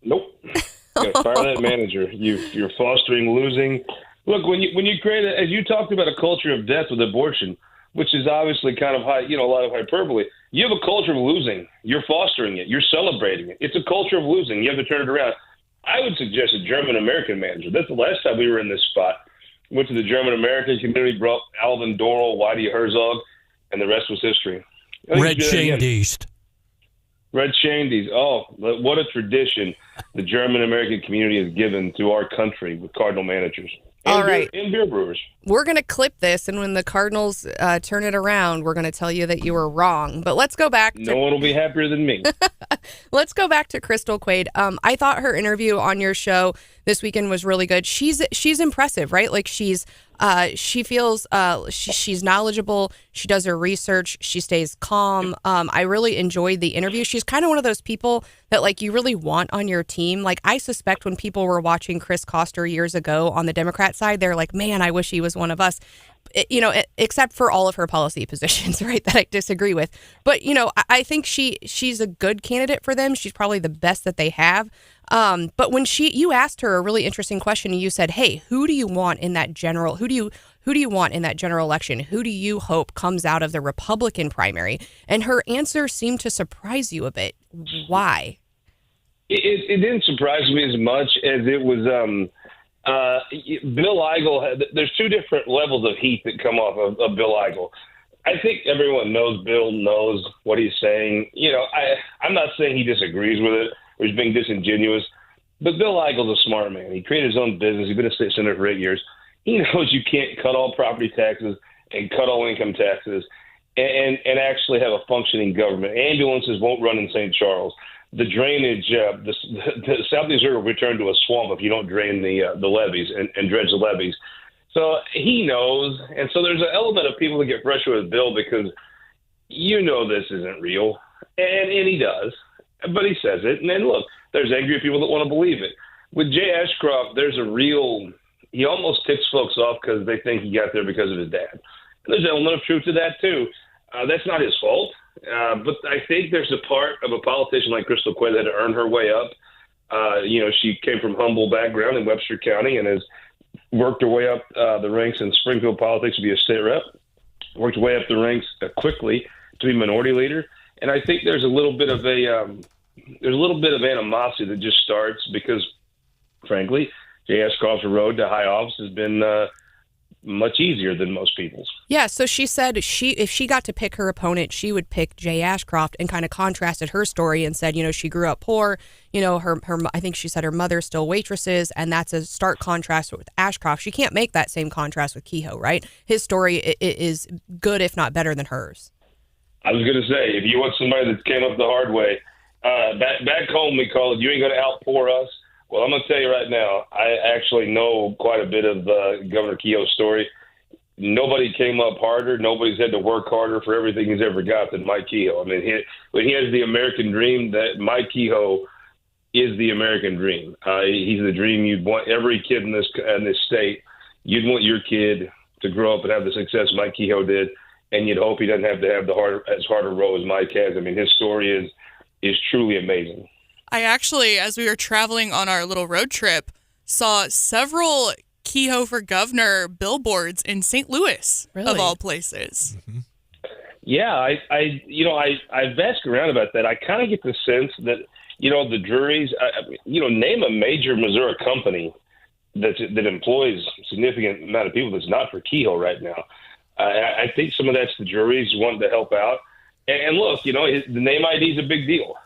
Nope. You got to fire that manager. You're fostering losing. Look, when you create, as you talked about, a culture of death with abortion, which is obviously kind of high, a lot of hyperbole. You have a culture of losing. You're fostering it. You're celebrating it. It's a culture of losing. You have to turn it around. I would suggest a German-American manager. That's the last time we were in this spot. Went to the German-American community, brought Alvin Dorrell, Whitey Herzog, and the rest was history. Red Shandiest. Red Shandies. Oh, what a tradition the German-American community has given to our country with Cardinal managers. All right. And beer brewers. We're going to clip this, and when the Cardinals turn it around, we're going to tell you that you were wrong. But let's go back to... No one will be happier than me. Let's go back to Crystal Quaid. I thought her interview on your show this weekend was really good. She's impressive, right? Like she feels she's knowledgeable. She does her research. She stays calm. I really enjoyed the interview. She's kind of one of those people that like you really want on your team. Like I suspect when people were watching Chris Koster years ago on the Democrat side, they're like, man, I wish he was one of us. Except for all of her policy positions, right, that I disagree with. But, I think she's a good candidate for them. She's probably the best that they have. But when you asked her a really interesting question, and you said, hey, who do you want in that general election? Who do you hope comes out of the Republican primary? And her answer seemed to surprise you a bit. Why? It didn't surprise me as much as it was Bill Eigel. There's two different levels of heat that come off of Bill Eigel. I think everyone knows Bill knows what he's saying. I'm not saying he disagrees with it or he's being disingenuous, but Bill Eigel's a smart man. He created his own business. He's been a state senator for 8 years. He knows you can't cut all property taxes and cut all income taxes and actually have a functioning government. Ambulances won't run in St. Charles. The drainage, the Southeast River will return to a swamp if you don't drain the levees and dredge the levees. So he knows, and so there's an element of people that get frustrated with Bill because this isn't real, and he does, but he says it. And then look, there's angry people that want to believe it. With Jay Ashcroft, he almost ticks folks off because they think he got there because of his dad. And there's an element of truth to that too. That's not his fault. But I think there's a part of a politician like Crystal Quaid that had to earn her way up. She came from humble background in Webster County and has worked her way up the ranks in Springfield politics to be a state rep, worked her way up the ranks quickly to be minority leader. And I think there's a little bit of animosity that just starts because, frankly, Jay Ashcroft's road to high office has been much easier than most people's. Yeah, so she said if she got to pick her opponent, she would pick Jay Ashcroft, and kind of contrasted her story and said, she grew up poor. Her I think she said her mother still waitresses, and that's a stark contrast with Ashcroft. She can't make that same contrast with Kehoe, right? His story is good, if not better than hers. I was going to say, if you want somebody that came up the hard way, back home we call it, you ain't going to outpour us. Well, I'm going to tell you right now, I actually know quite a bit of Governor Kehoe's story. Nobody came up harder. Nobody's had to work harder for everything he's ever got than Mike Kehoe. I mean, when he has the American dream, that Mike Kehoe is the American dream. He's the dream you'd want every kid in this state. You'd want your kid to grow up and have the success Mike Kehoe did, and you'd hope he doesn't have to have as hard a road as Mike has. I mean, his story is truly amazing. I actually, as we were traveling on our little road trip, saw several Kehoe for Governor billboards in St. Louis, really? Of all places. Mm-hmm. Yeah, I've asked around about that. I kind of get the sense that, the juries, name a major Missouri company that employs a significant amount of people that's not for Kehoe right now. I think some of that's the juries wanting to help out. And look, the name ID is a big deal.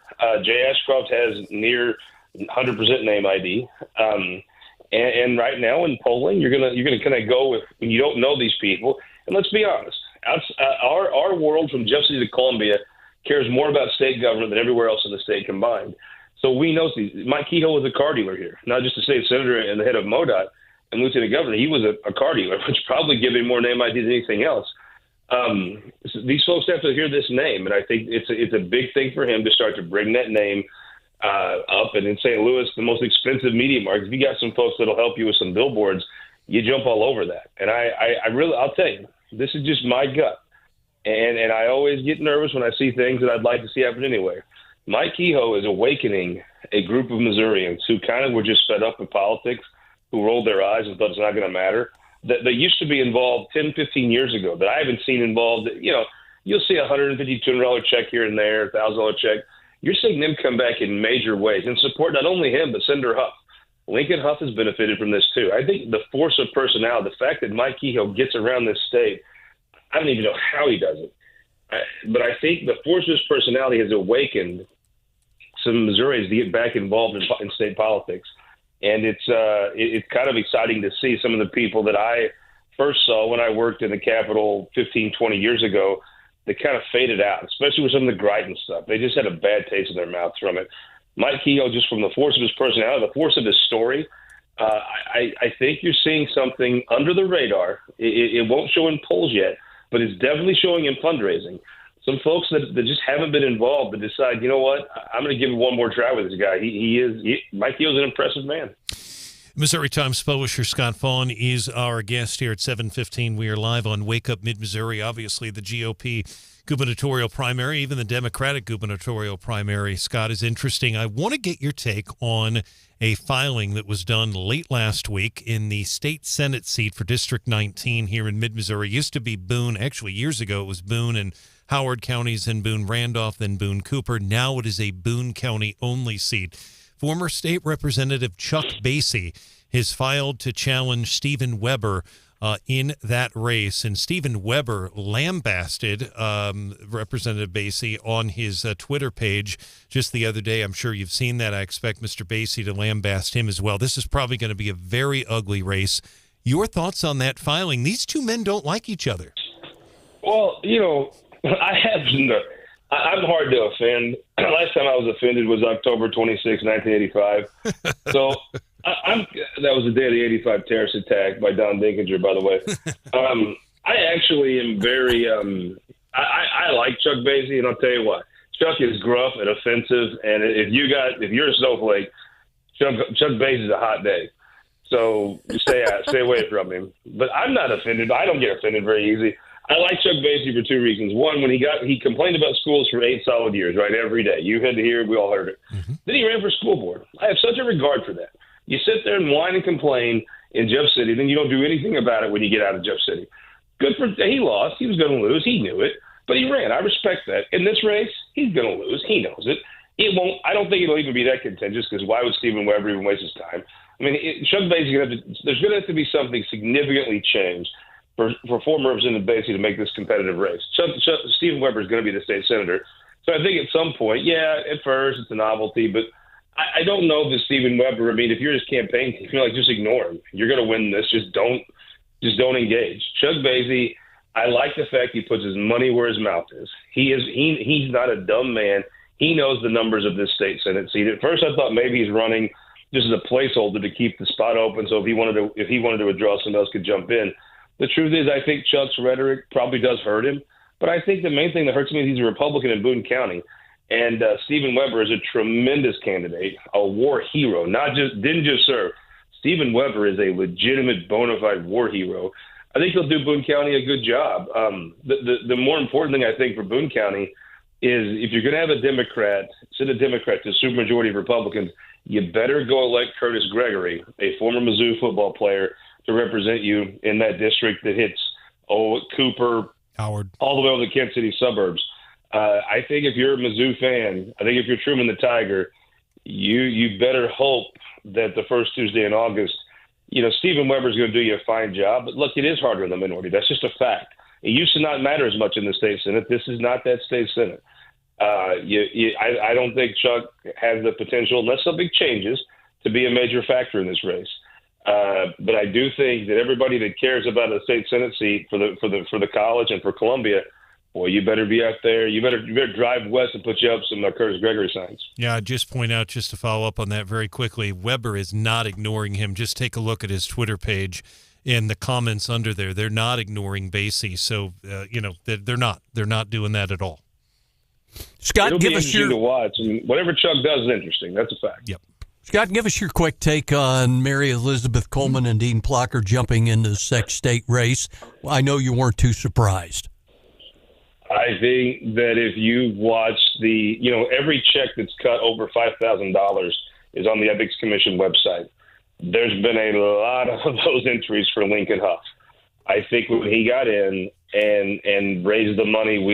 Jay Ashcroft has near 100% name ID. And right now in polling, you're gonna kind of go with when you don't know these people. And let's be honest, our world from Jeff City to Columbia cares more about state government than everywhere else in the state combined. So we know Mike Kehoe was a car dealer here, not just a state senator and the head of MoDOT and lieutenant governor. He was a car dealer, which probably gave him more name ID than anything else. So these folks have to hear this name, and I think it's a big thing for him to start to bring that name up. And in St. Louis, the most expensive media market, if you got some folks that'll help you with some billboards, you jump all over that. And I'll tell you, this is just my gut. And I always get nervous when I see things that I'd like to see happen anyway. Mike Kehoe is awakening a group of Missourians who kind of were just fed up with politics, who rolled their eyes and thought it's not going to matter, that used to be involved 10, 15 years ago that I haven't seen involved. You know, you'll see a $150, $200 check here and there, $1,000 check. You're seeing them come back in major ways and support not only him, but Senator Huff. Lincoln Huff has benefited from this too. I think the force of personality, the fact that Mike Kehoe gets around this state, I don't even know how he does it. But I think the force of his personality has awakened some Missourians to get back involved in state politics. And it's kind of exciting to see some of the people that I first saw when I worked in the Capitol 15, 20 years ago that kind of faded out, especially with some of the Greitens stuff. They just had a bad taste in their mouth from it. Mike Kehoe, just from the force of his personality, the force of his story, I think you're seeing something under the radar. It won't show in polls yet, but it's definitely showing in fundraising. Some folks that just haven't been involved but decide, you know what, I'm going to give him one more try with this guy. Mike Kehoe's an impressive man. Missouri Times publisher Scott Faughn is our guest here at 7:15. We are live on Wake Up Mid-Missouri. Obviously, the GOP gubernatorial primary, even the Democratic gubernatorial primary. Scott, is interesting. I want to get your take on a filing that was done late last week in the state Senate seat for District 19 here in Mid-Missouri. It used to be Boone. Actually, years ago, it was Boone and Howard counties, then Boone-Randolph, then Boone-Cooper. Now it is a Boone County-only seat. Former State Representative Chuck Basie has filed to challenge Stephen Weber in that race. And Stephen Weber lambasted Representative Basie on his Twitter page just the other day. I'm sure you've seen that. I expect Mr. Basie to lambast him as well. This is probably going to be a very ugly race. Your thoughts on that filing? These two men don't like each other. Well, you know, I'm hard to offend. Last time I was offended was October 26, 1985. So that was the day of the 85 terrorist attack by Don Dinkinger, by the way. I actually am very I like Chuck Basie, and I'll tell you what. Chuck is gruff and offensive, and if you're a snowflake, Chuck Basie is a hot day. So stay away from him. But I'm not offended. I don't get offended very easy. I like Chuck Basie for two reasons. One, when he complained about schools for 8 solid years, right, every day. You had to hear it. We all heard it. Mm-hmm. Then he ran for school board. I have such a regard for that. You sit there and whine and complain in Jeff City, then you don't do anything about it when you get out of Jeff City. He lost. He was going to lose. He knew it. But he ran. I respect that. In this race, he's going to lose. He knows it. I don't think it'll even be that contentious, because why would Stephen Weber even waste his time? I mean, Chuck Basie, there's going to have to be something significantly changed for former Representative Basie to make this competitive race. Stephen Weber is going to be the state senator. So I think at some point, at first it's a novelty, but I don't know that Stephen Weber, I mean, if you're his campaign team, you're like, just ignore him. You're going to win this. Just don't engage. Chuck Basie, I like the fact he puts his money where his mouth is. He's not a dumb man. He knows the numbers of this state Senate seat. At first I thought maybe he's running just as a placeholder to keep the spot open, so if he wanted to withdraw, someone else could jump in. The truth is, I think Chuck's rhetoric probably does hurt him, but I think the main thing that hurts me is he's a Republican in Boone County, and Stephen Weber is a tremendous candidate, a war hero. Didn't just serve. Stephen Weber is a legitimate, bona fide war hero. I think he'll do Boone County a good job. The more important thing I think for Boone County is, if you're going to have a Democrat, send a Democrat to a supermajority of Republicans, you better go elect Curtis Gregory, a former Mizzou football player, to represent you in that district that hits Cooper, Howard, all the way over the Kansas City suburbs. I think if you're a Mizzou fan, I think if you're Truman the Tiger, you better hope that the first Tuesday in August, Stephen Weber's going to do you a fine job. But look, it is harder in the minority. That's just a fact. It used to not matter as much in the state Senate. This is not that state Senate. I don't think Chuck has the potential, unless something changes, to be a major factor in this race. But I do think that everybody that cares about a state Senate seat for the college and for Columbia, boy, you better be out there. You better drive west and put you up some Curtis Gregory signs. Yeah, I'd just point out, just to follow up on that very quickly, Weber is not ignoring him. Just take a look at his Twitter page and the comments under there. They're not ignoring Basie. So, they're not. They're not doing that at all. Scott, It'll give be us interesting your to watch. And whatever Chuck does is interesting. That's a fact. Yep. Scott, give us your quick take on Mary Elizabeth Coleman and Dean Plocker jumping into the Sec State race. I know you weren't too surprised. I think that if you watch every check that's cut over $5,000 is on the Ethics Commission website. There's been a lot of those entries for Lincoln Huff. I think when he got in and raised the money,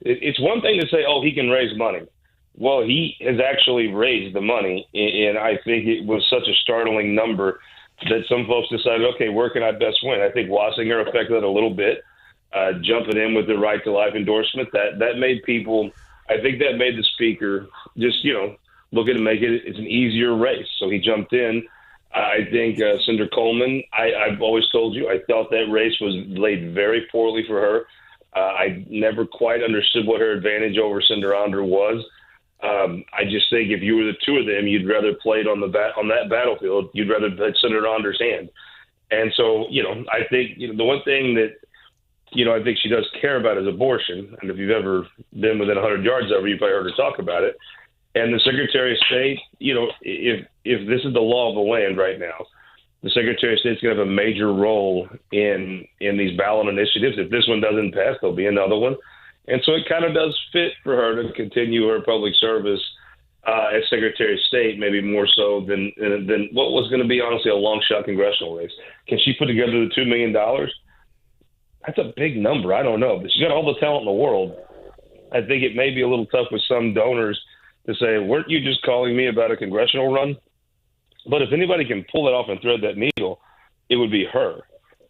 it's one thing to say, oh, he can raise money. Well, he has actually raised the money, and I think it was such a startling number that some folks decided, okay, where can I best win? I think Wassinger affected it a little bit, jumping in with the right to life endorsement. That made people, I think that made the speaker just, look at it and make it's an easier race. So he jumped in. I think Senator Coleman, I've always told you, I thought that race was laid very poorly for her. I never quite understood what her advantage over Senator Onder was. I just think if you were the two of them, you'd rather play it on that battlefield. You'd rather put Senator Onder's hand. And so, I think the one thing that I think she does care about is abortion. And if you've ever been within 100 yards of her, you've probably heard her talk about it. And the Secretary of State, if this is the law of the land right now, the Secretary of State's going to have a major role in these ballot initiatives. If this one doesn't pass, there'll be another one. And so it kind of does fit for her to continue her public service as Secretary of State, maybe more so than what was going to be, honestly, a long shot congressional race. Can she put together the $2 million? That's a big number. I don't know. But she's got all the talent in the world. I think it may be a little tough with some donors to say, weren't you just calling me about a congressional run? But if anybody can pull it off and thread that needle, it would be her.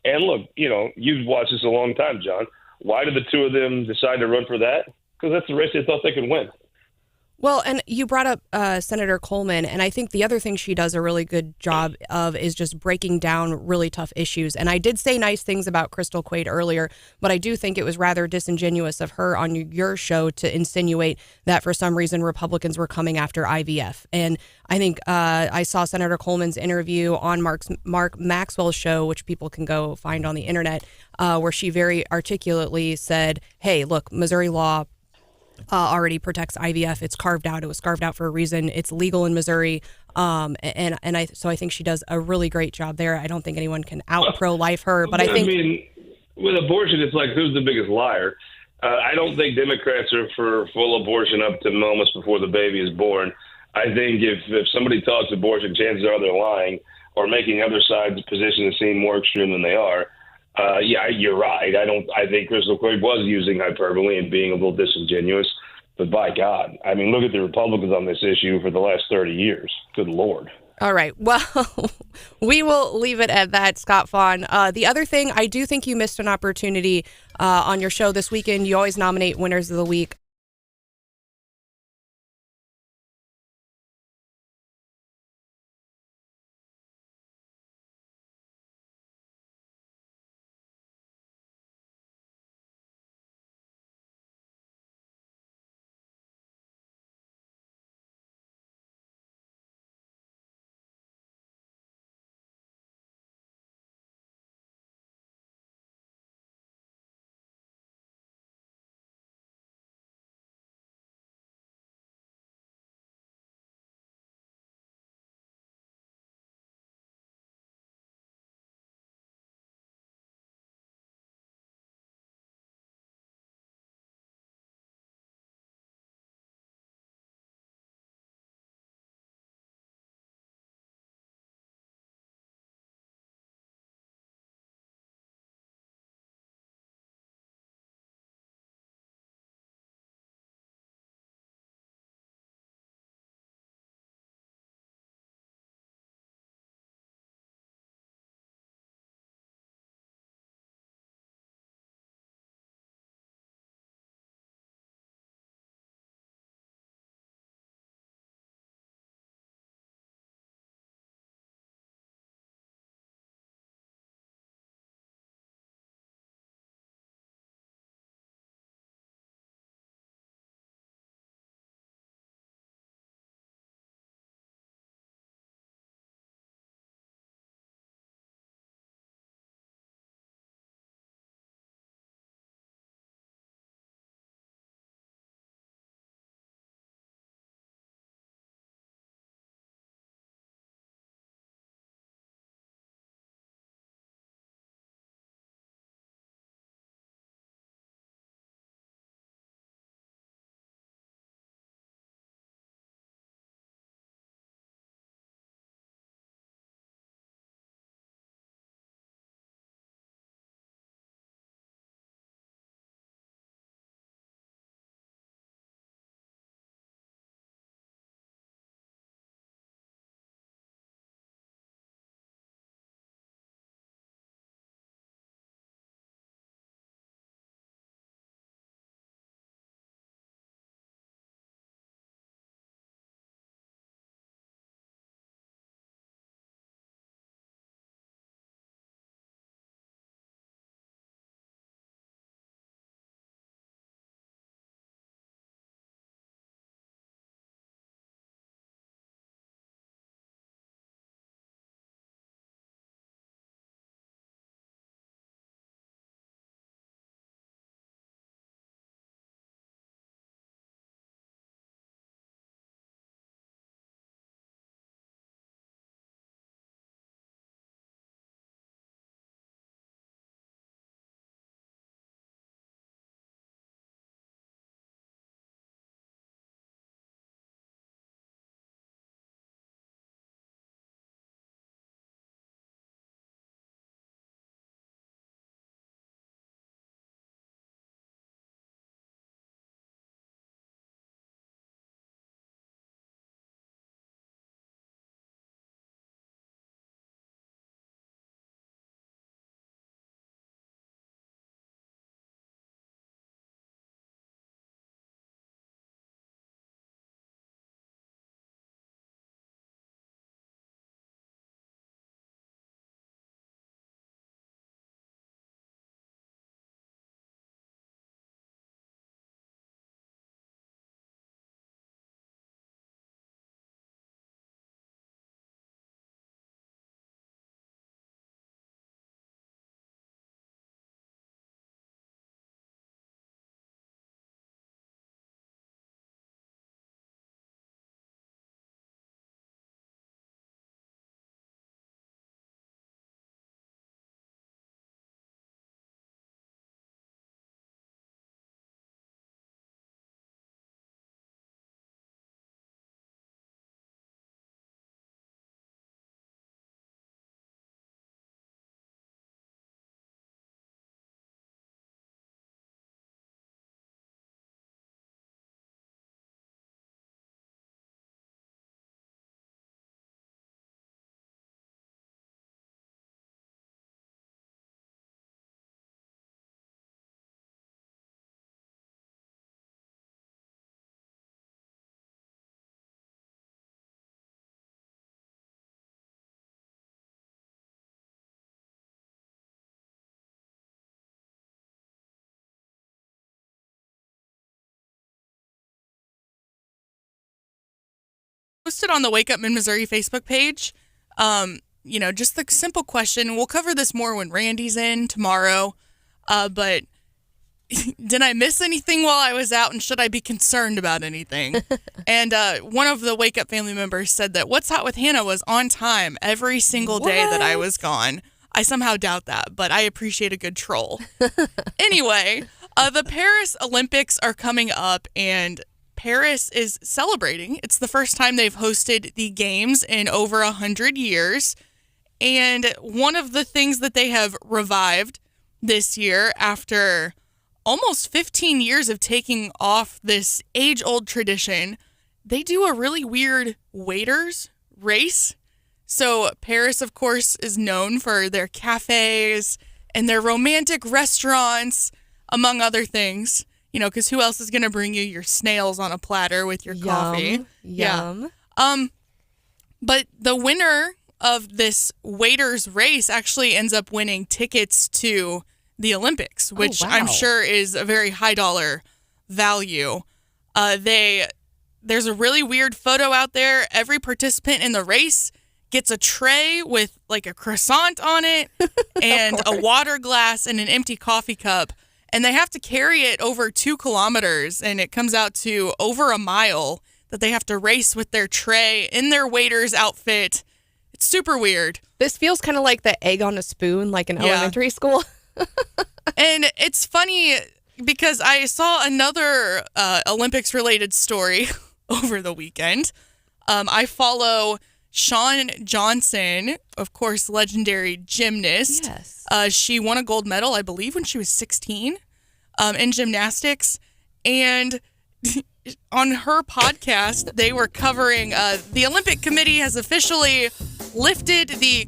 And look, you've watched this a long time, John. Why did the two of them decide to run for that? Because that's the race they thought they could win. Well, and you brought up Senator Coleman, and I think the other thing she does a really good job of is just breaking down really tough issues. And I did say nice things about Crystal Quaid earlier, but I do think it was rather disingenuous of her on your show to insinuate that for some reason Republicans were coming after IVF. And I think I saw Senator Coleman's interview on Mark Maxwell's show, which people can go find on the internet, where she very articulately said, hey, look, Missouri law already protects IVF. It's carved out. It was carved out for a reason. It's legal in Missouri. So I think she does a really great job there. I don't think anyone can out pro-life her, but I think with abortion, it's like, who's the biggest liar? I don't think Democrats are for full abortion up to moments before the baby is born. I think if somebody talks abortion, chances are they're lying or making other sides' positions seem more extreme than they are. Yeah, you're right. I think Crystal Quaid was using hyperbole and being a little disingenuous. But by God, I mean, look at the Republicans on this issue for the last 30 years. Good Lord. All right. Well, we will leave it at that, Scott Faughn. The other thing, I do think you missed an opportunity on your show this weekend. You always nominate winners of the week. posted on the Wake Up Mid-Missouri Facebook page, just the simple question. We'll cover this more when Randy's in tomorrow, but did I miss anything while I was out, and should I be concerned about anything? And one of the Wake Up family members said that What's Hot with Hannah was on time every single day that I was gone. I somehow doubt that, but I appreciate a good troll. Anyway, the Paris Olympics are coming up, and Paris is celebrating. It's the first time they've hosted the games in over 100 years. And one of the things that they have revived this year, after almost 15 years of taking off this age-old tradition, they do a really weird waiters race. So Paris, of course, is known for their cafes and their romantic restaurants, among other things. Because who else is going to bring you your snails on a platter with your coffee? Yum. Yeah. But the winner of this waiters race actually ends up winning tickets to the Olympics, which I'm sure is a very high dollar value. There's a really weird photo out there. Every participant in the race gets a tray with like a croissant on it and a water glass and an empty coffee cup. And they have to carry it over 2 kilometers, and it comes out to over a mile that they have to race with their tray in their waiter's outfit. It's super weird. This feels kind of like the egg on a spoon, like in elementary school. And it's funny because I saw another Olympics-related story over the weekend. I follow Shawn Johnson, of course, legendary gymnast. Yes. She won a gold medal, I believe, when she was 16 in gymnastics. And on her podcast, they were covering the Olympic Committee has officially lifted the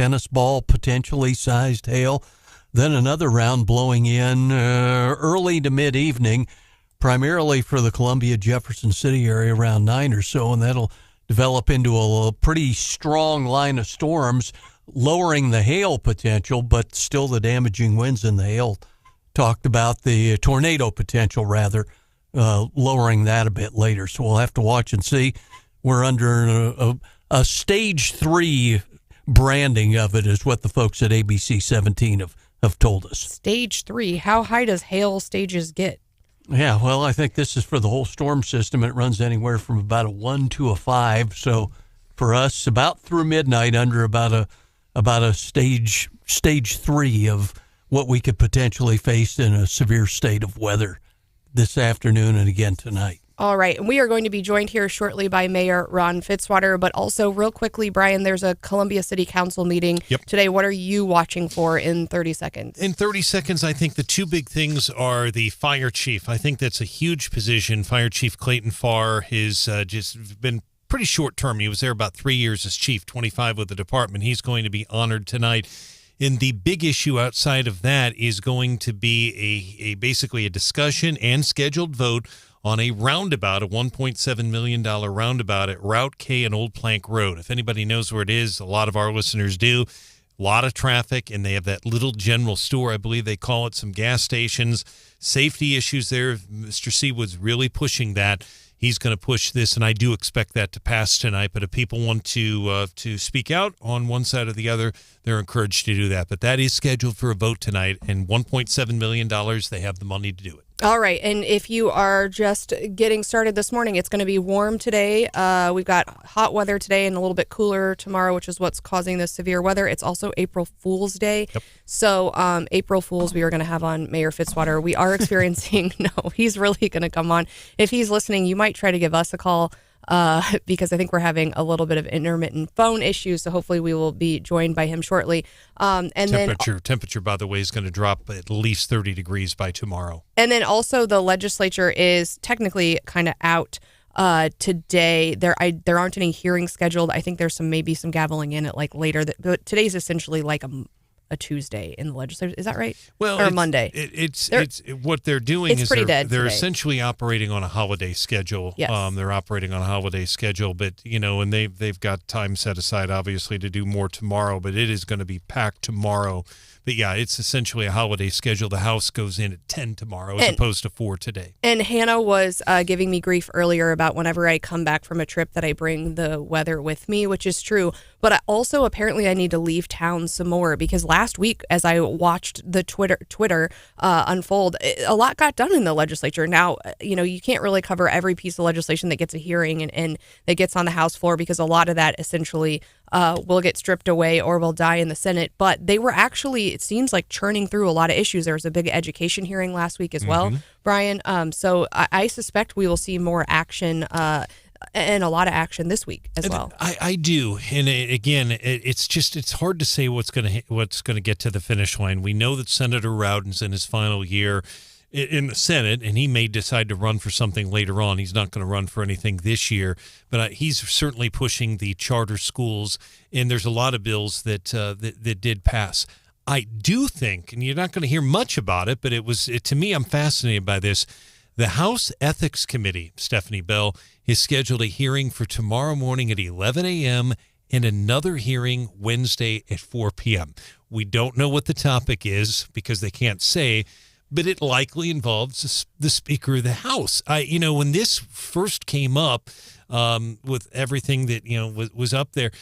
tennis ball, potentially sized hail. Then another round blowing in early to mid-evening, primarily for the Columbia, Jefferson City area around 9 or so, and that'll develop into a pretty strong line of storms, lowering the hail potential, but still the damaging winds and the hail. Talked about the tornado potential, rather, lowering that a bit later. So we'll have to watch and see. We're under a stage 3 branding of it, is what the folks at ABC 17 have told us. Stage 3. How high does hail stages get? Yeah, well, I think this is for the whole storm system. It runs anywhere from about a 1 to a 5. So for us, about through midnight, under about a stage 3 of what we could potentially face in a severe state of weather this afternoon and again tonight. All right, and we are going to be joined here shortly by Mayor Ron Fitzwater, but also real quickly, Brian, there's a Columbia City Council meeting today. What are you watching for in 30 seconds? In 30 seconds, I think the two big things are the fire chief. I think that's a huge position. Fire Chief Clayton Farr has just been pretty short term. He was there about 3 years as chief, 25 with the department. He's going to be honored tonight. And the big issue outside of that is going to be basically a discussion and scheduled vote on a roundabout, a $1.7 million roundabout at Route K and Old Plank Road. If anybody knows where it is, a lot of our listeners do. A lot of traffic, and they have that little general store, I believe they call it, some gas stations. Safety issues there. Mr. Seawood's really pushing that. He's going to push this, and I do expect that to pass tonight. But if people want to speak out on one side or the other, they're encouraged to do that. But that is scheduled for a vote tonight, and $1.7 million, they have the money to do it. All right, and if you are just getting started this morning, it's going to be warm today. We've got hot weather today and a little bit cooler tomorrow, which is what's causing the severe weather. It's also April Fool's Day. Yep. So April Fools we are going to have on Mayor Fitzwater. We are experiencing, no, he's really going to come on. If he's listening, you might try to give us a call. Because I think we're having a little bit of intermittent phone issues, so hopefully we will be joined by him shortly. And temperature, by the way, is going to drop at least 30 degrees by tomorrow. And then also the legislature is technically kind of out today. There aren't any hearings scheduled. I think there's maybe some gaveling in at like later. But today's essentially like a Tuesday in the legislature. Is that right? Well, or Monday. It's what they're doing is they're essentially operating on a holiday schedule. Yes. They're operating on a holiday schedule, but and they've got time set aside obviously to do more tomorrow, but it is going to be packed tomorrow. But yeah, it's essentially a holiday schedule. The House goes in at 10 tomorrow as opposed to 4 today. And Hannah was giving me grief earlier about whenever I come back from a trip that I bring the weather with me, which is true. But apparently I need to leave town some more because last week as I watched the Twitter unfold, a lot got done in the legislature. Now, you can't really cover every piece of legislation that gets a hearing and that gets on the House floor because a lot of that essentially will get stripped away or will die in the Senate. But they were actually, it seems like, churning through a lot of issues. There was a big education hearing last week as well, Brian. So I suspect we will see more action and a lot of action this week as well. I do, and it's hard to say what's going to get to the finish line. We know that Senator Rowden's in his final year in the Senate, and he may decide to run for something later on. He's not going to run for anything this year, but he's certainly pushing the charter schools, and there's a lot of bills that did pass. I do think, and you're not going to hear much about it, but to me, I'm fascinated by this. The House Ethics Committee, Stephanie Bell, has scheduled a hearing for tomorrow morning at 11 a.m. and another hearing Wednesday at 4 p.m. We don't know what the topic is because they can't say, but it likely involves the Speaker of the House. When this first came up with everything that was up there,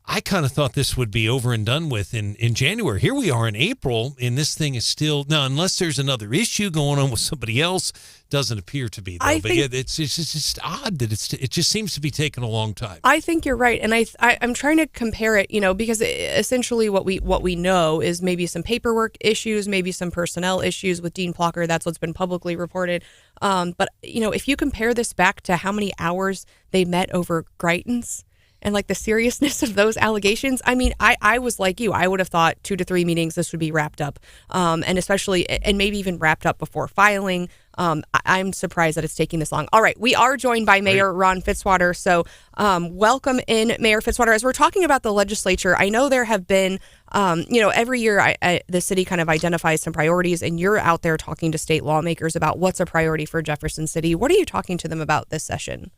I kind of thought this would be over and done with in January. Here we are in April, and this thing is still now. Unless there's another issue going on with somebody else, doesn't appear to be. It's just odd that it just seems to be taking a long time. I think you're right, and I'm trying to compare it, because essentially what we know is maybe some paperwork issues, maybe some personnel issues with Dean Plocker. That's what's been publicly reported. But if you compare this back to how many hours they met over Greitens. and like the seriousness of those allegations, I mean, I was like you. I would have thought 2 to 3 meetings this would be wrapped up, and especially, and maybe even wrapped up before filing. I'm surprised that it's taking this long. All right, we are joined by Mayor Ron Fitzwater. So welcome in, Mayor Fitzwater. As we're talking about the legislature, I know there have been, every year the city kind of identifies some priorities, and you're out there talking to state lawmakers about what's a priority for Jefferson City. What are you talking to them about this session?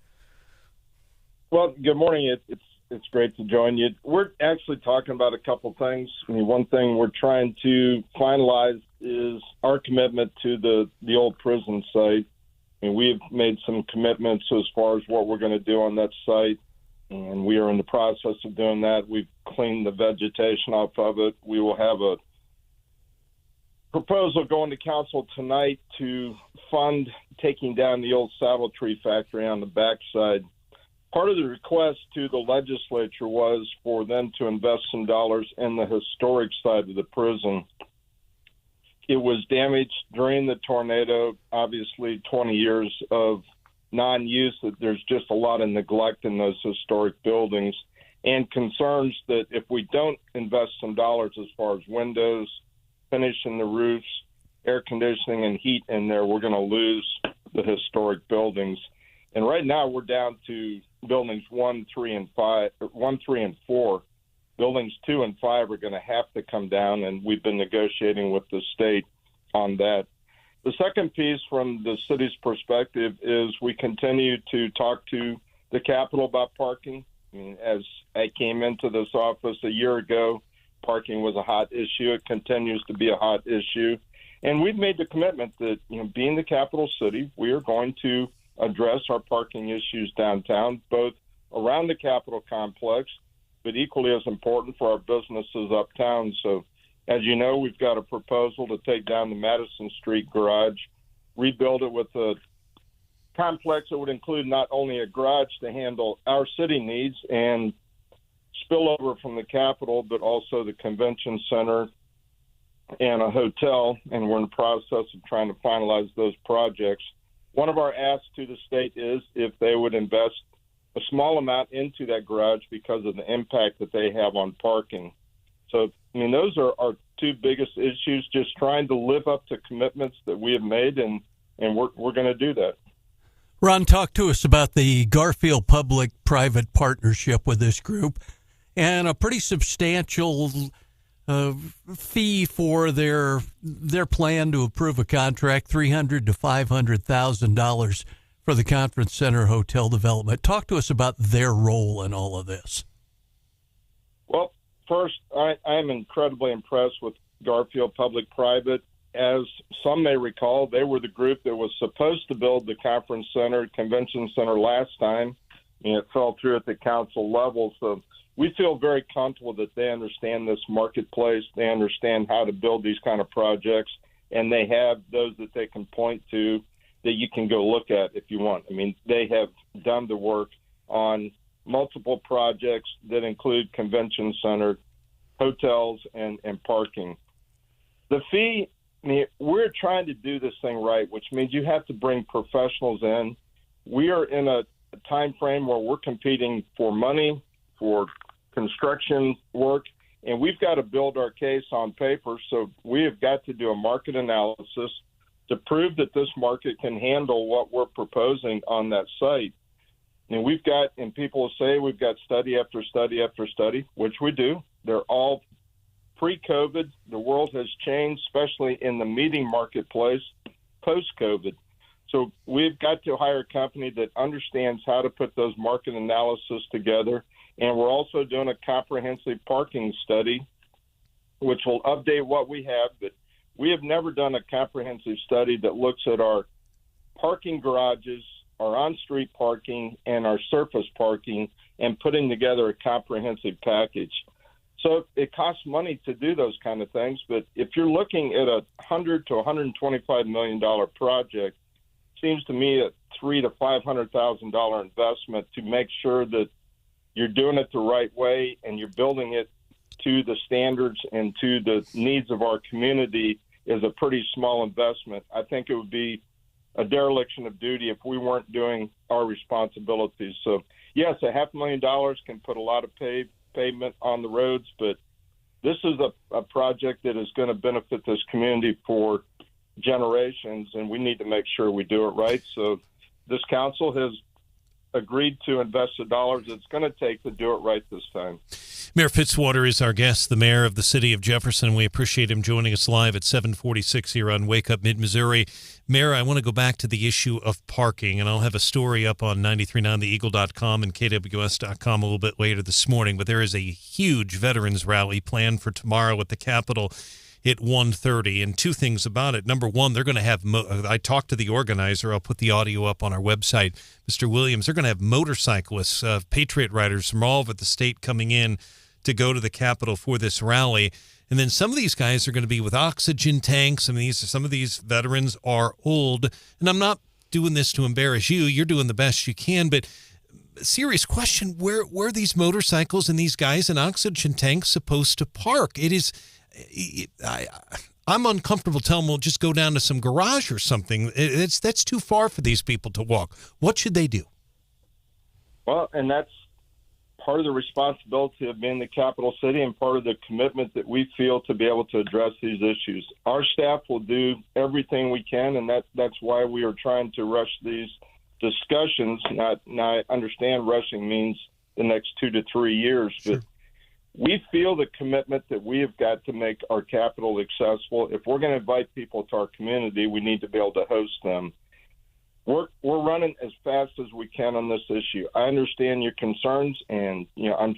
Well, good morning. It's great to join you. We're actually talking about a couple things. I mean, one thing we're trying to finalize is our commitment to the old prison site. I mean, we've made some commitments as far as what we're going to do on that site, and we are in the process of doing that. We've cleaned the vegetation off of it. We will have a proposal going to council tonight to fund taking down the old saddle tree factory on the backside. Part of the request to the legislature was for them to invest some dollars in the historic side of the prison. It was damaged during the tornado, obviously 20 years of non-use. There's just a lot of neglect in those historic buildings, and concerns that if we don't invest some dollars as far as windows, finishing the roofs, air conditioning, and heat in there, we're going to lose the historic buildings. And right now we're down to buildings 1, 3, and 4. Buildings 2 and 5 are going to have to come down, and we've been negotiating with the state on that. The second piece from the city's perspective is we continue to talk to the Capitol about parking. I mean, as I came into this office a year ago, parking was a hot issue. It continues to be a hot issue. And we've made the commitment that, being the capital city, we are going to address our parking issues downtown, both around the Capitol complex, but equally as important for our businesses uptown. So, as you know, we've got a proposal to take down the Madison Street garage, rebuild it with a complex that would include not only a garage to handle our city needs and spillover from the Capitol, but also the convention center and a hotel, and we're in the process of trying to finalize those projects. One of our asks to the state is if they would invest a small amount into that garage because of the impact that they have on parking. So, I mean, those are our two biggest issues, just trying to live up to commitments that we have made, and we're going to do that. Ron, talk to us about the Garfield public-private partnership with this group and a pretty substantial fee for their plan to approve a contract, $300,000 to $500,000 for the conference center hotel development. Talk to us about their role in all of this. Well, first, I'm incredibly impressed with Garfield public-private. As some may recall, they were the group that was supposed to build the conference center, convention center last time, and it fell through at the council level. So we feel very comfortable that they understand this marketplace, they understand how to build these kind of projects, and they have those that they can point to that you can go look at if you want. I mean, they have done the work on multiple projects that include convention center, hotels, and parking. The fee, I mean, we're trying to do this thing right, which means you have to bring professionals in. We are in a time frame where we're competing for money, for construction work, and we've got to build our case on paper. So we have got to do a market analysis to prove that this market can handle what we're proposing on that site. And we've got, and people say we've got study after study after study, which we do. They're all pre-COVID. The world has changed, especially in the meeting marketplace post-COVID. So we've got to hire a company that understands how to put those market analysis together. And we're also doing a comprehensive parking study, which will update what we have. But we have never done a comprehensive study that looks at our parking garages, our on-street parking, and our surface parking, and putting together a comprehensive package. So it costs money to do those kind of things. But if you're looking at a $100 to $125 million project, it seems to me a $300,000 to $500,000 investment to make sure that you're doing it the right way and you're building it to the standards and to the needs of our community is a pretty small investment. I think it would be a dereliction of duty if we weren't doing our responsibilities. So yes, $500,000 can put a lot of pavement on the roads, but this is a project that is going to benefit this community for generations, and we need to make sure we do it right. So this council has agreed to invest the dollars it's going to take to do it right this time. Mayor Fitzwater is our guest, the mayor of the city of Jefferson. We appreciate him joining us live at 7:46 here on Wake Up Mid-Missouri. Mayor, I want to go back to the issue of parking, and I'll have a story up on 939theeagle.com and kws.com a little bit later this morning, but there is a huge veterans rally planned for tomorrow at the Capitol at 1:30, and two things about it. Number one, they're going to have, I talked to the organizer. I'll put the audio up on our website, Mr. Williams. They're going to have motorcyclists, Patriot riders from all over the state coming in to go to the Capitol for this rally. And then some of these guys are going to be with oxygen tanks. I mean, some of these veterans are old, and I'm not doing this to embarrass you. You're doing the best you can, but serious question, where are these motorcycles and these guys in oxygen tanks supposed to park? It is... I'm uncomfortable telling them, well, just go down to some garage or something. That's too far for these people to walk. What should they do? Well, and that's part of the responsibility of being the capital city and part of the commitment that we feel to be able to address these issues. Our staff will do everything we can, and that's why we are trying to rush these discussions. Now, I understand rushing means the next 2 to 3 years, but we feel the commitment that we have got to make our capital accessible. If we're going to invite people to our community, we need to be able to host them. We're running as fast as we can on this issue. I understand your concerns, and I'm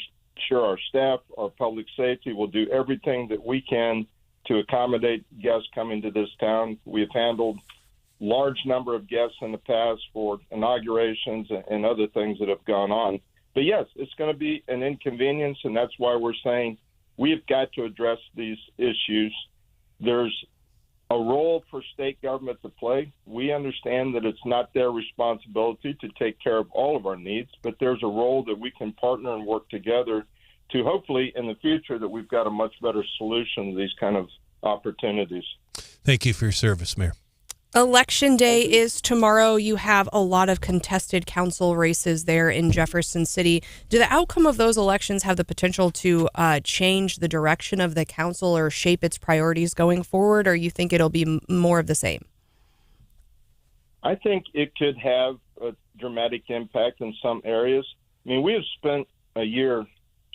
sure our staff, our public safety, will do everything that we can to accommodate guests coming to this town. We have handled large number of guests in the past for inaugurations and other things that have gone on. But yes, it's going to be an inconvenience, and that's why we're saying we've got to address these issues. There's a role for state government to play. We understand that it's not their responsibility to take care of all of our needs, but there's a role that we can partner and work together to hopefully in the future that we've got a much better solution to these kind of opportunities. Thank you for your service, Mayor. Election day is tomorrow. You have a lot of contested council races there in Jefferson City. Do the outcome of those elections have the potential to change the direction of the council or shape its priorities going forward, or you think it'll be more of the same? I think it could have a dramatic impact in some areas. I mean, we have spent a year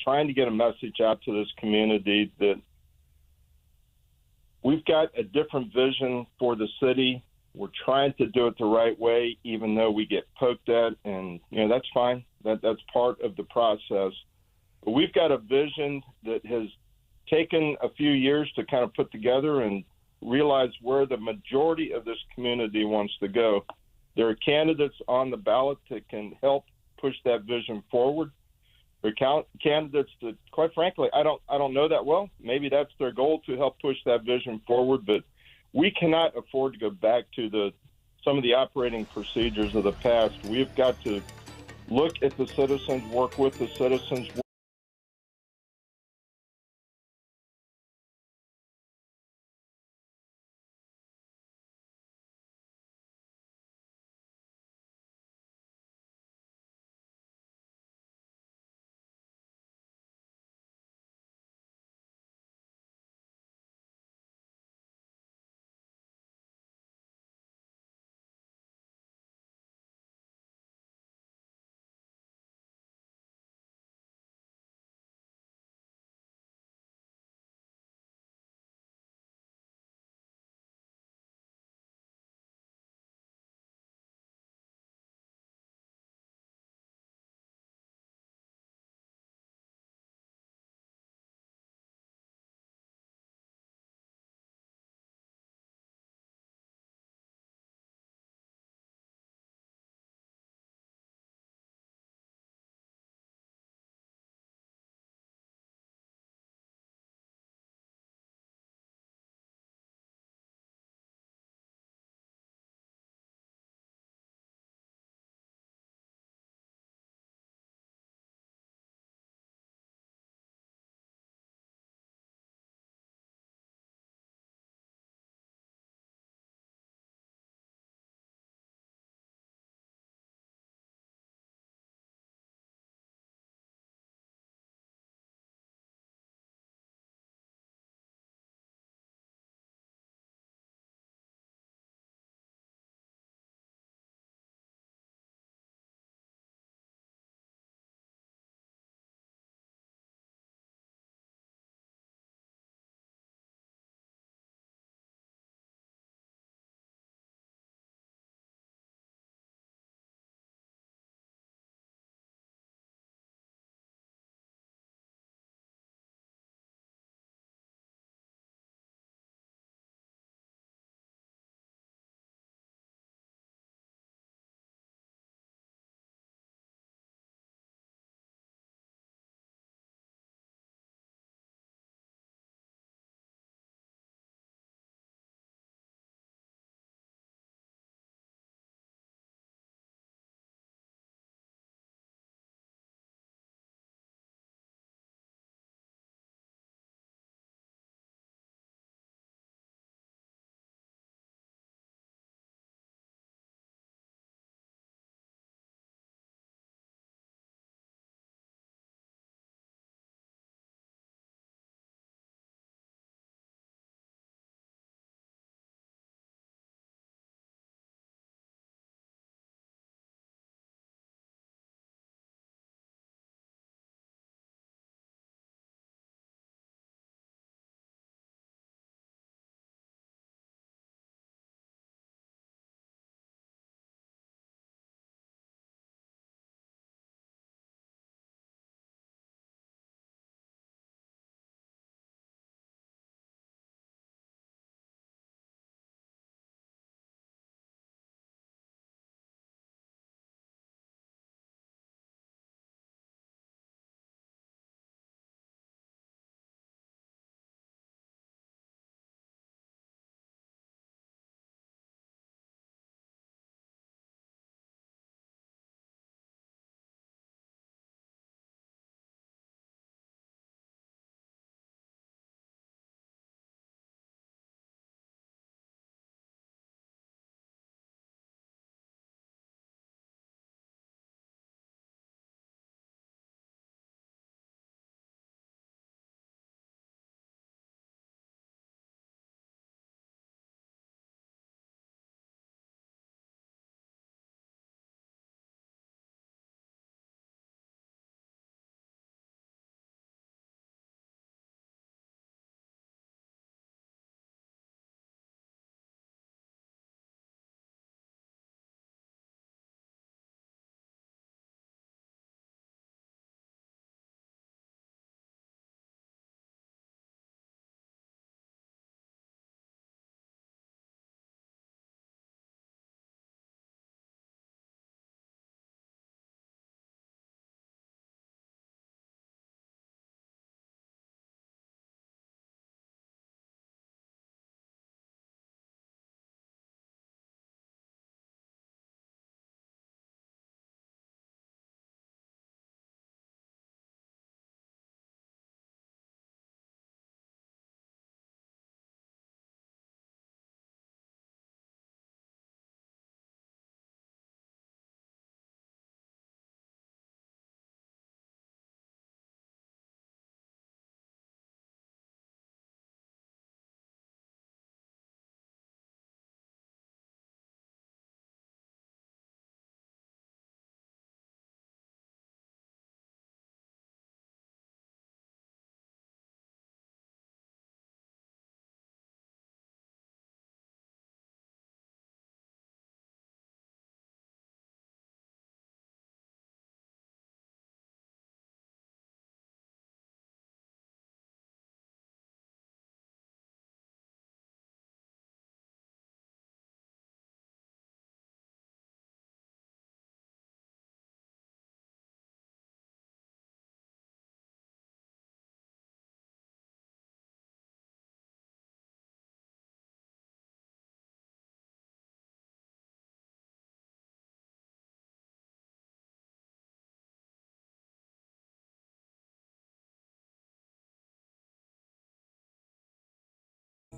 trying to get a message out to this community that we've got a different vision for the city. We're trying to do it the right way, even though we get poked at, and that's fine. That's part of the process. But we've got a vision that has taken a few years to kind of put together and realize where the majority of this community wants to go. There are candidates on the ballot that can help push that vision forward. There are candidates that, quite frankly, I don't know that well. Maybe that's their goal, to help push that vision forward, but we cannot afford to go back to some of the operating procedures of the past. We've got to look at the citizens, work with the citizens,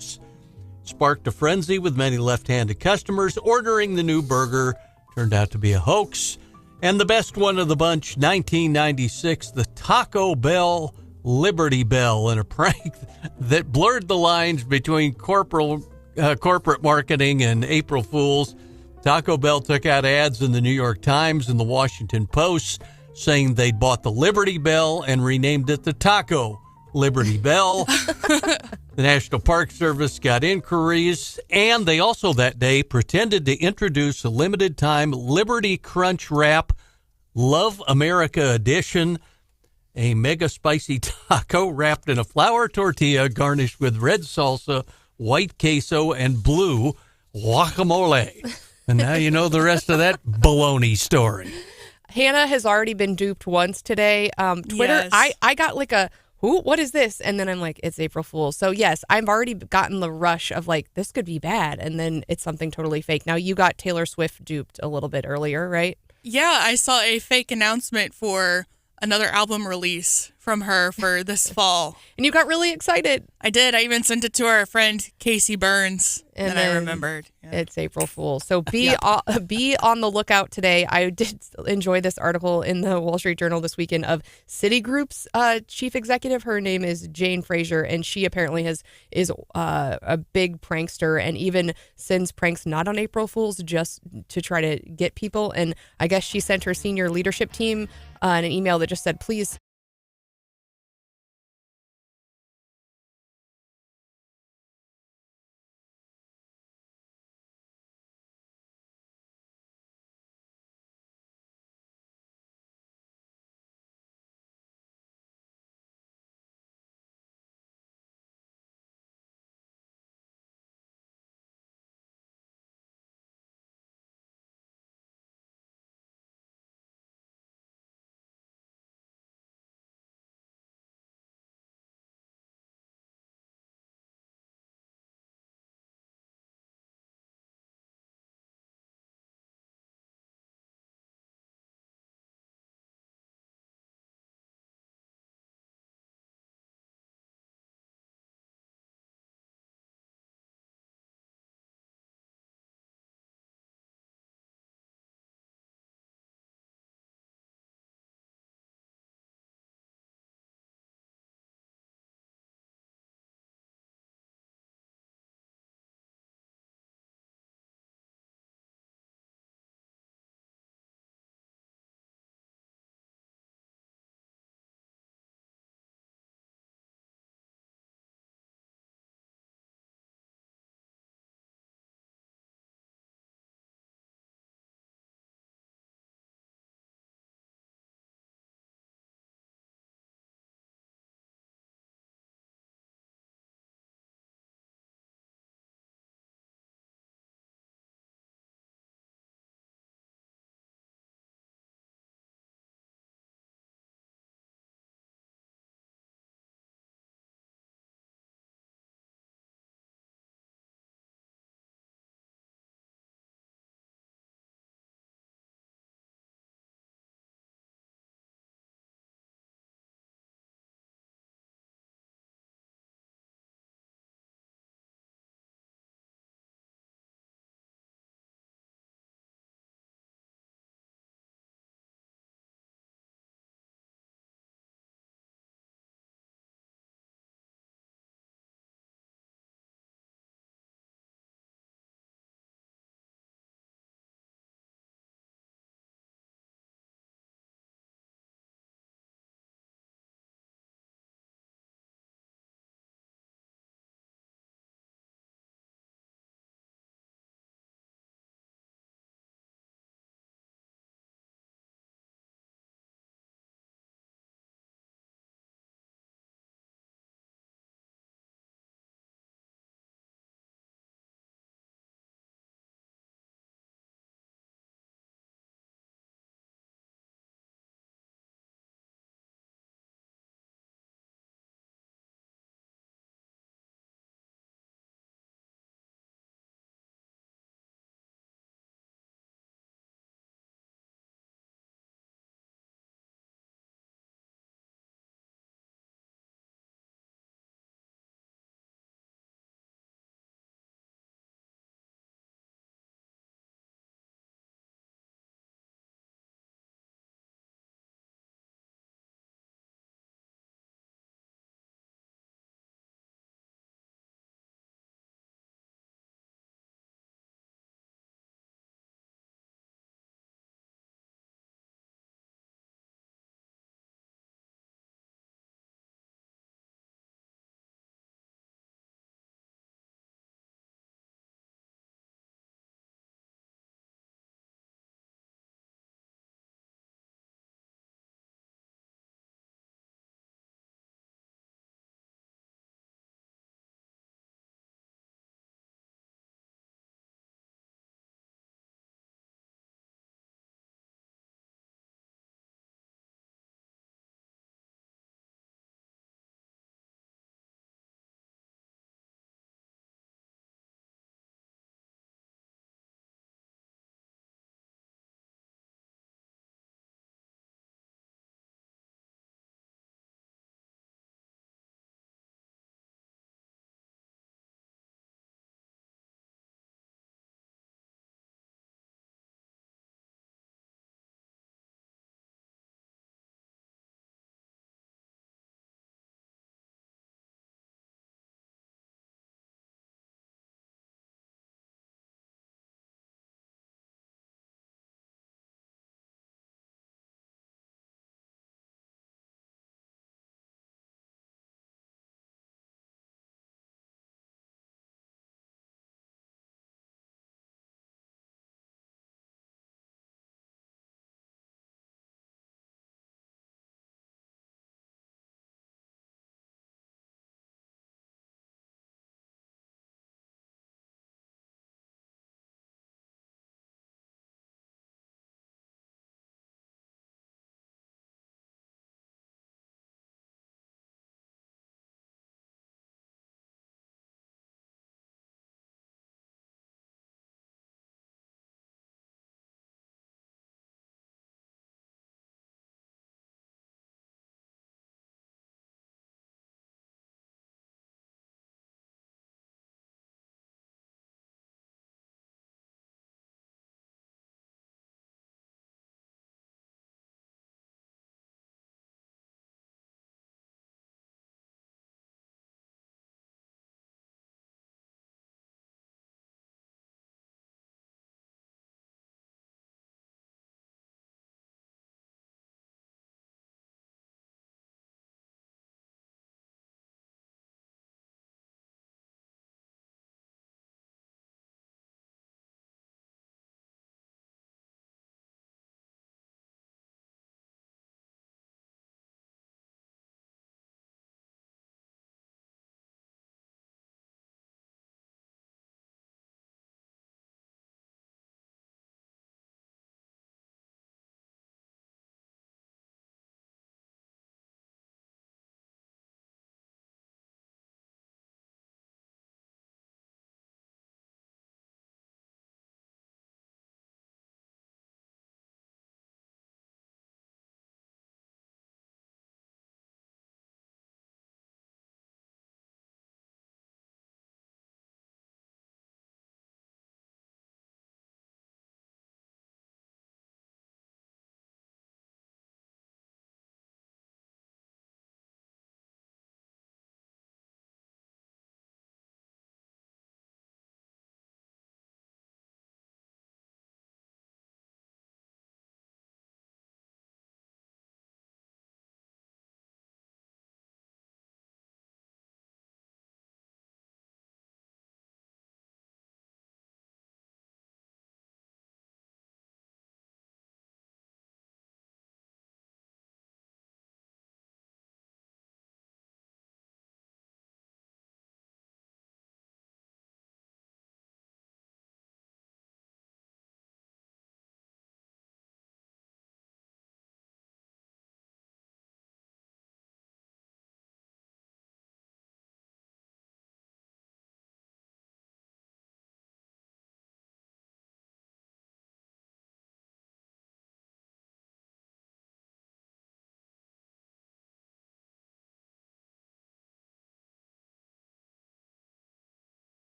cheese. Sparked a frenzy with many left-handed customers ordering the new burger. Turned out to be a hoax. And the best one of the bunch, 1996, the Taco Bell Liberty Bell, in a prank that blurred the lines between corporate marketing and April Fools. Taco Bell took out ads in the New York Times and the Washington Post saying they'd bought the Liberty Bell and renamed it the Taco Liberty Bell. The National Park Service got inquiries, and they also that day pretended to introduce a limited-time Liberty Crunch Wrap Love America Edition, a mega spicy taco wrapped in a flour tortilla garnished with red salsa, white queso, and blue guacamole. And now you know the rest of that baloney story. Hannah has already been duped once today. Twitter, Yes. I got like a, who? What is this? And then I'm like, it's April Fool's. So yes, I've already gotten the rush of like, this could be bad. And then it's something totally fake. Now you got Taylor Swift duped a little bit earlier, right? Yeah, I saw a fake announcement for another album release from her for this fall. And you got really excited. I did. I even sent it to our friend Casey Burns, and I then remembered. Yeah. It's April Fool's. So be on the lookout today. I did enjoy this article in the Wall Street Journal this weekend of Citigroup's chief executive. Her name is Jane Fraser, and she apparently is a big prankster and even sends pranks not on April Fool's just to try to get people. And I guess she sent her senior leadership team an email that just said, please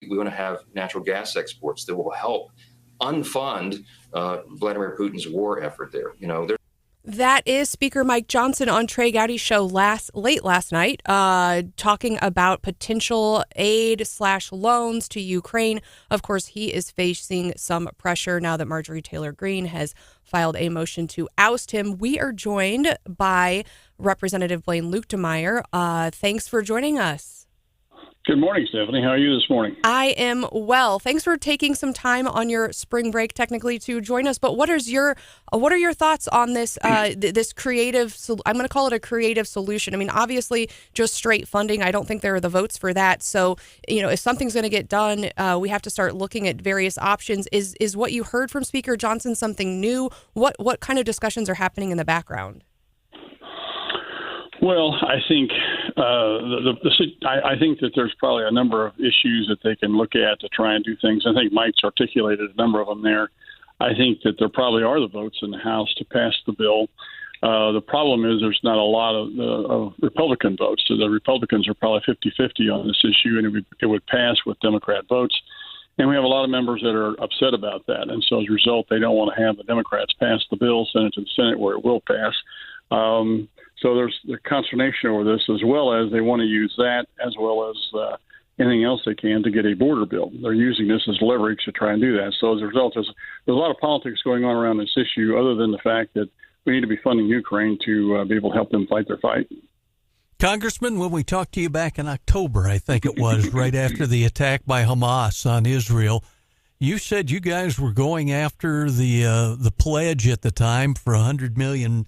we want to have natural gas exports that will help unfund Vladimir Putin's war effort there. That is Speaker Mike Johnson on Trey Gowdy's show late last night, talking about potential aid/loans to Ukraine. Of course, he is facing some pressure now that Marjorie Taylor Greene has filed a motion to oust him. We are joined by Representative Blaine Luetkemeyer. Thanks for joining us. Good morning, Stephanie. How are you this morning? I am well. Thanks for taking some time on your spring break, technically, to join us. But what are your thoughts on this this creative? I'm going to call it a creative solution. I mean, obviously, just straight funding. I don't think there are the votes for that. So, if something's going to get done, we have to start looking at various options. Is what you heard from Speaker Johnson something new? What kind of discussions are happening in the background? Well, I think I think that there's probably a number of issues that they can look at to try and do things. I think Mike's articulated a number of them there. I think that there probably are the votes in the House to pass the bill. The problem is there's not a lot of Republican votes. So the Republicans are probably 50-50 on this issue, and it would pass with Democrat votes. And we have a lot of members that are upset about that. And so as a result, they don't want to have the Democrats pass the bill, send it to the Senate where it will pass. So there's the consternation over this, as well as they want to use that as well as anything else they can to get a border bill. They're using this as leverage to try and do that. So as a result, there's a lot of politics going on around this issue, other than the fact that we need to be funding Ukraine to be able to help them fight their fight. Congressman, when we talked to you back in October, I think it was, right after the attack by Hamas on Israel, you said you guys were going after the pledge at the time for $100 million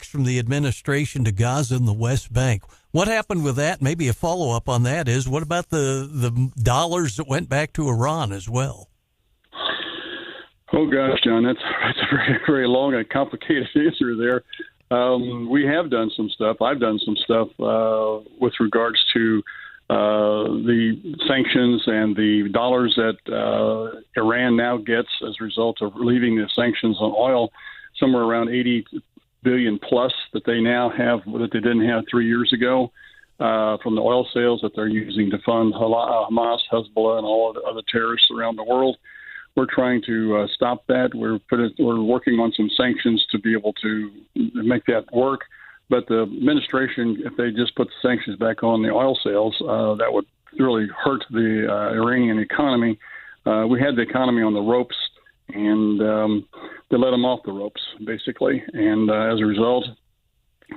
from the administration to Gaza and the West Bank. What happened with that? Maybe a follow-up on that is, what about the dollars that went back to Iran as well? Oh, gosh, John, that's a very, very long and complicated answer there. We have done some stuff. I've done some stuff with regards to the sanctions and the dollars that Iran now gets as a result of relieving the sanctions on oil, somewhere around 80 billion plus that they now have that they didn't have 3 years ago from the oil sales that they're using to fund Hamas, Hezbollah, and all of the other terrorists around the world. We're trying to stop that. We're working on some sanctions to be able to make that work. But the administration, if they just put the sanctions back on the oil sales, that would really hurt the Iranian economy. We had the economy on the ropes, and they let them off the ropes, basically. And as a result,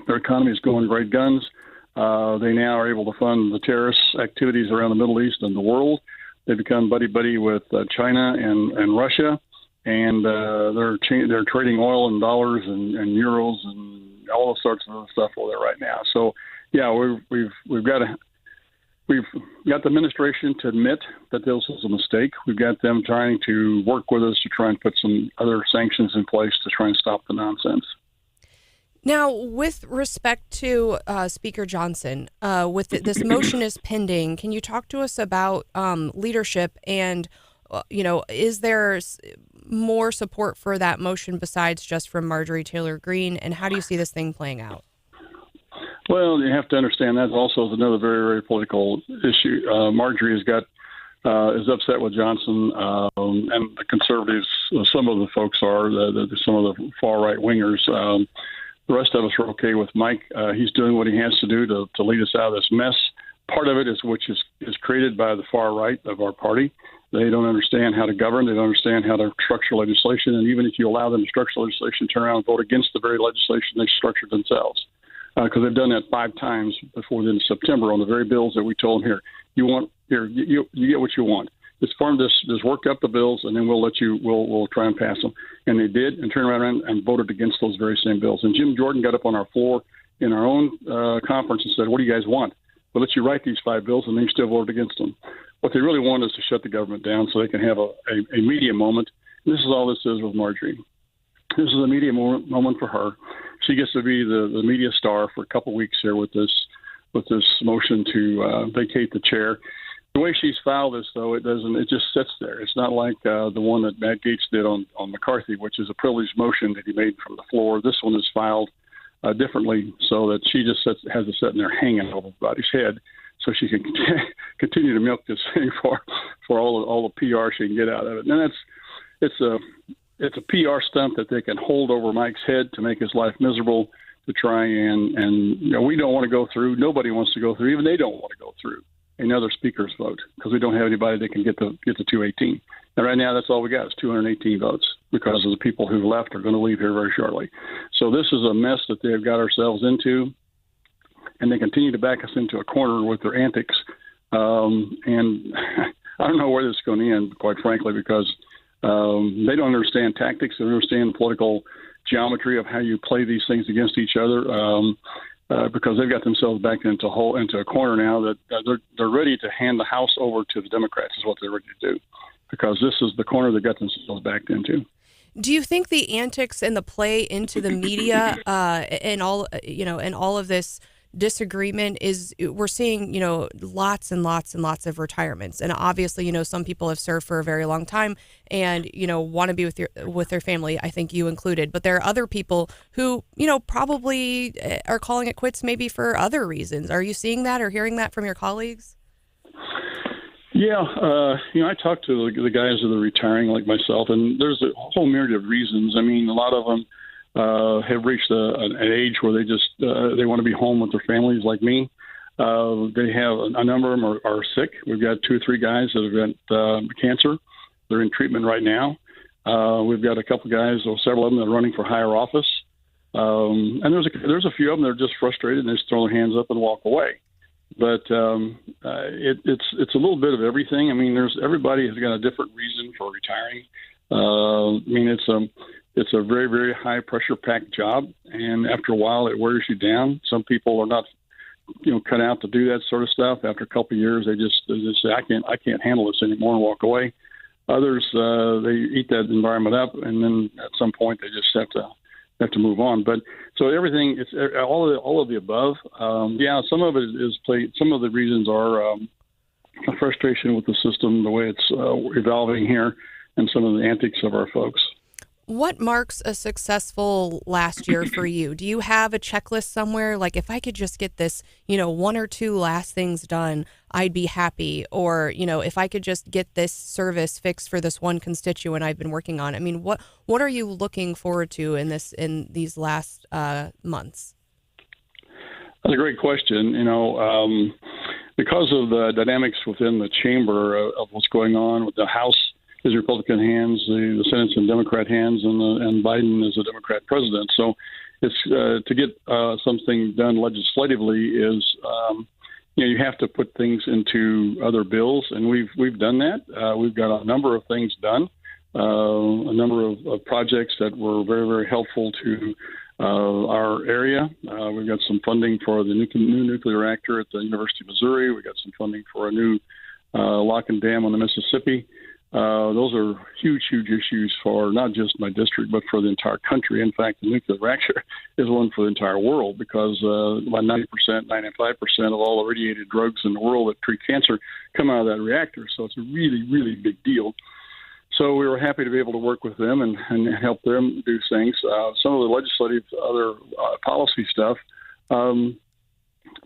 their economy is going great guns. They now are able to fund the terrorist activities around the Middle East and the world. They become buddy-buddy with China and Russia, and they're trading oil and dollars and euros and all sorts of stuff over there right now. So, yeah, we've got the administration to admit that this was a mistake. We've got them trying to work with us to try and put some other sanctions in place to try and stop the nonsense. Now, with respect to Speaker Johnson, with this motion is pending, can you talk to us about leadership and, is there more support for that motion besides just from Marjorie Taylor Greene, and how do you see this thing playing out? Well, you have to understand that also is another very, very political issue. Marjorie is upset with Johnson, and the conservatives, some of the folks are, some of the far-right wingers. The rest of us are okay with Mike. He's doing what he has to do to lead us out of this mess. Part of it is created by the far right of our party. They don't understand how to govern. They don't understand how to structure legislation. And even if you allow them to structure legislation, turn around and vote against the very legislation they structured themselves. Because they've done that 5 times before the end of September on the very bills that we told them, you get what you want. Just work up the bills, and then we'll try and pass them. And they did, and turned around and voted against those very same bills. And Jim Jordan got up on our floor in our own conference and said, "What do you guys want? We'll let you write these 5 bills," and then you still voted against them. What they really want is to shut the government down so they can have a media moment. And this is all this is with Marjorie. This is a media moment for her. She gets to be the media star for a couple of weeks here with this motion to vacate the chair. The way she's filed this, though, it just sits there. It's not like the one that Matt Gaetz did on McCarthy, which is a privileged motion that he made from the floor. This one is filed differently so that she just has it sitting there hanging over everybody's head. so she can continue to milk this thing for all the PR she can get out of it. And it's a PR stunt that they can hold over Mike's head to make his life miserable, to try and we don't want to go through. Nobody wants to go through. Even they don't want to go through another speaker's vote, because we don't have anybody that can get the 218. And right now, that's all we got is 218 votes, because of the people who left are going to leave here very shortly. So this is a mess that they've got ourselves into, and they continue to back us into a corner with their antics. And I don't know where this is going to end, quite frankly, because they don't understand tactics. They don't understand political geometry of how you play these things against each other. Because they've got themselves backed into a corner now that they're ready to hand the House over to the Democrats is what they're ready to do, because this is the corner they got themselves backed into. Do you think the antics and the play into the media and all of this disagreement is, we're seeing, lots and lots and lots of retirements, and obviously, some people have served for a very long time and want to be with their family, I think you included, but there are other people who probably are calling it quits maybe for other reasons. Are you seeing that or hearing that from your colleagues? Yeah, I talk to the guys that are retiring like myself, and there's a whole myriad of reasons. I mean, a lot of them have reached an age where they want to be home with their families, like me. They have a number of them are sick. We've got 2 or 3 guys that have got cancer. They're in treatment right now. We've got a couple guys, or several of them, that are running for higher office. And there's a few of them that are just frustrated and they just throw their hands up and walk away. But it's a little bit of everything. I mean, everybody has got a different reason for retiring. It's a very, very high pressure packed job, and after a while it wears you down. Some people are not, cut out to do that sort of stuff. After a couple of years, they just say, I can't handle this anymore, and walk away. Others, they eat that environment up, and then at some point they just have to move on. But so everything, it's all of the above. Some of it is some of the reasons are a frustration with the system, the way it's evolving here, and some of the antics of our folks. What marks a successful last year for you? Do you have a checklist somewhere? Like, if I could just get this, 1 or 2 last things done, I'd be happy. Or, if I could just get this service fixed for this one constituent I've been working on. I mean, what are you looking forward to in these last months? That's a great question. Because of the dynamics within the chamber of what's going on with the House is Republican hands, the Senate's in Democrat hands, and Biden is a Democrat president. So it's to get something done legislatively is you have to put things into other bills, and we've done that. We've got a number of things done, a number of projects that were very, very helpful to our area. We've got some funding for the new nuclear reactor at the University of Missouri. We've got some funding for a new lock and dam on the Mississippi. Those are huge, huge issues for not just my district, but for the entire country. In fact, the nuclear reactor is one for the entire world, because about 90%, 95% of all the radiated drugs in the world that treat cancer come out of that reactor. So it's a really, really big deal. So we were happy to be able to work with them and help them do things. Some of the legislative, other policy stuff.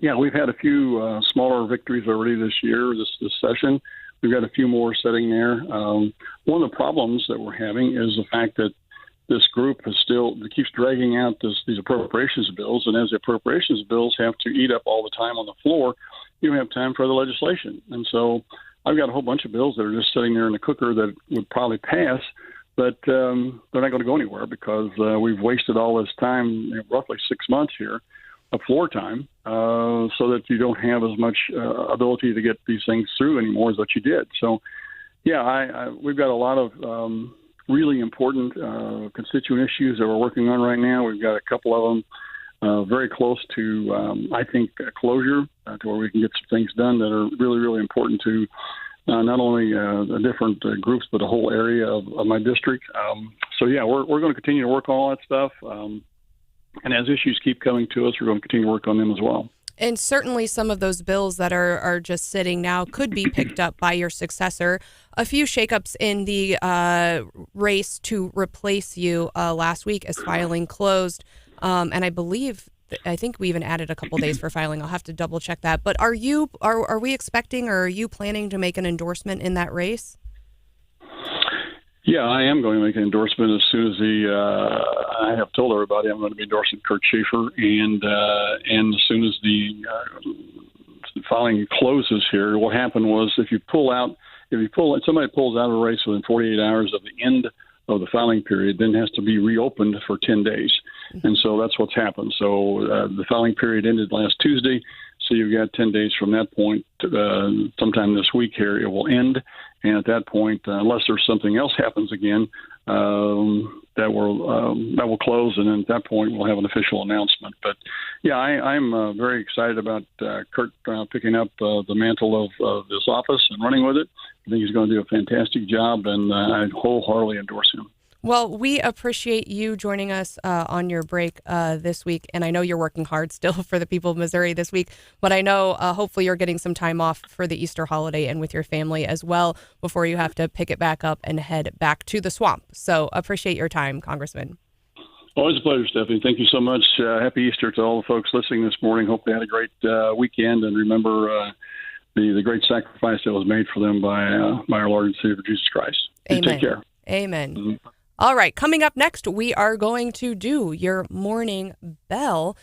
We've had a few smaller victories already this year, this session. We've got a few more sitting there. One of the problems that we're having is the fact that this group keeps dragging out these appropriations bills, and as the appropriations bills have to eat up all the time on the floor, you don't have time for other legislation. And so I've got a whole bunch of bills that are just sitting there in the cooker that would probably pass, but they're not going to go anywhere, because we've wasted all this time, roughly 6 months here, of floor time, so that you don't have as much ability to get these things through anymore as what you did. So, we've got a lot of really important constituent issues that we're working on right now. We've got a couple of them very close to, I think, closure, to where we can get some things done that are really, really important to not only the different groups, but the whole area of my district. We're going to continue to work on all that stuff. And as issues keep coming to us, we're going to continue to work on them as well. And certainly some of those bills that are just sitting now could be picked up by your successor. A few shakeups in the race to replace you last week as filing closed. And I believe I think we even added a couple days for filing. I'll have to double check that. But are we expecting, or are you planning to make an endorsement in that race? Yeah, I am going to make an endorsement as soon as I have told everybody I'm going to be endorsing Kurt Schaefer, and as soon as the filing closes here, what happened was if somebody pulls out of a race within 48 hours of the end of the filing period, then it has to be reopened for 10 days. And so that's what's happened. So the filing period ended last Tuesday. So you've got 10 days from that point. Sometime this week here, it will end. And at that point, unless there's something else happens again, that will close. And then at that point, we'll have an official announcement. But yeah, I'm very excited about Kurt picking up the mantle of this office and running with it. I think he's going to do a fantastic job, and I wholeheartedly endorse him. Well, we appreciate you joining us on your break this week. And I know you're working hard still for the people of Missouri this week, but I know hopefully you're getting some time off for the Easter holiday and with your family as well before you have to pick it back up and head back to the swamp. So appreciate your time, Congressman. Always a pleasure, Stephanie. Thank you so much. Happy Easter to all the folks listening this morning. Hope they had a great weekend, and remember the great sacrifice that was made for them by our Lord and Savior Jesus Christ. Amen. Take care. Amen. Mm-hmm. All right, coming up next, we are going to do your morning bell.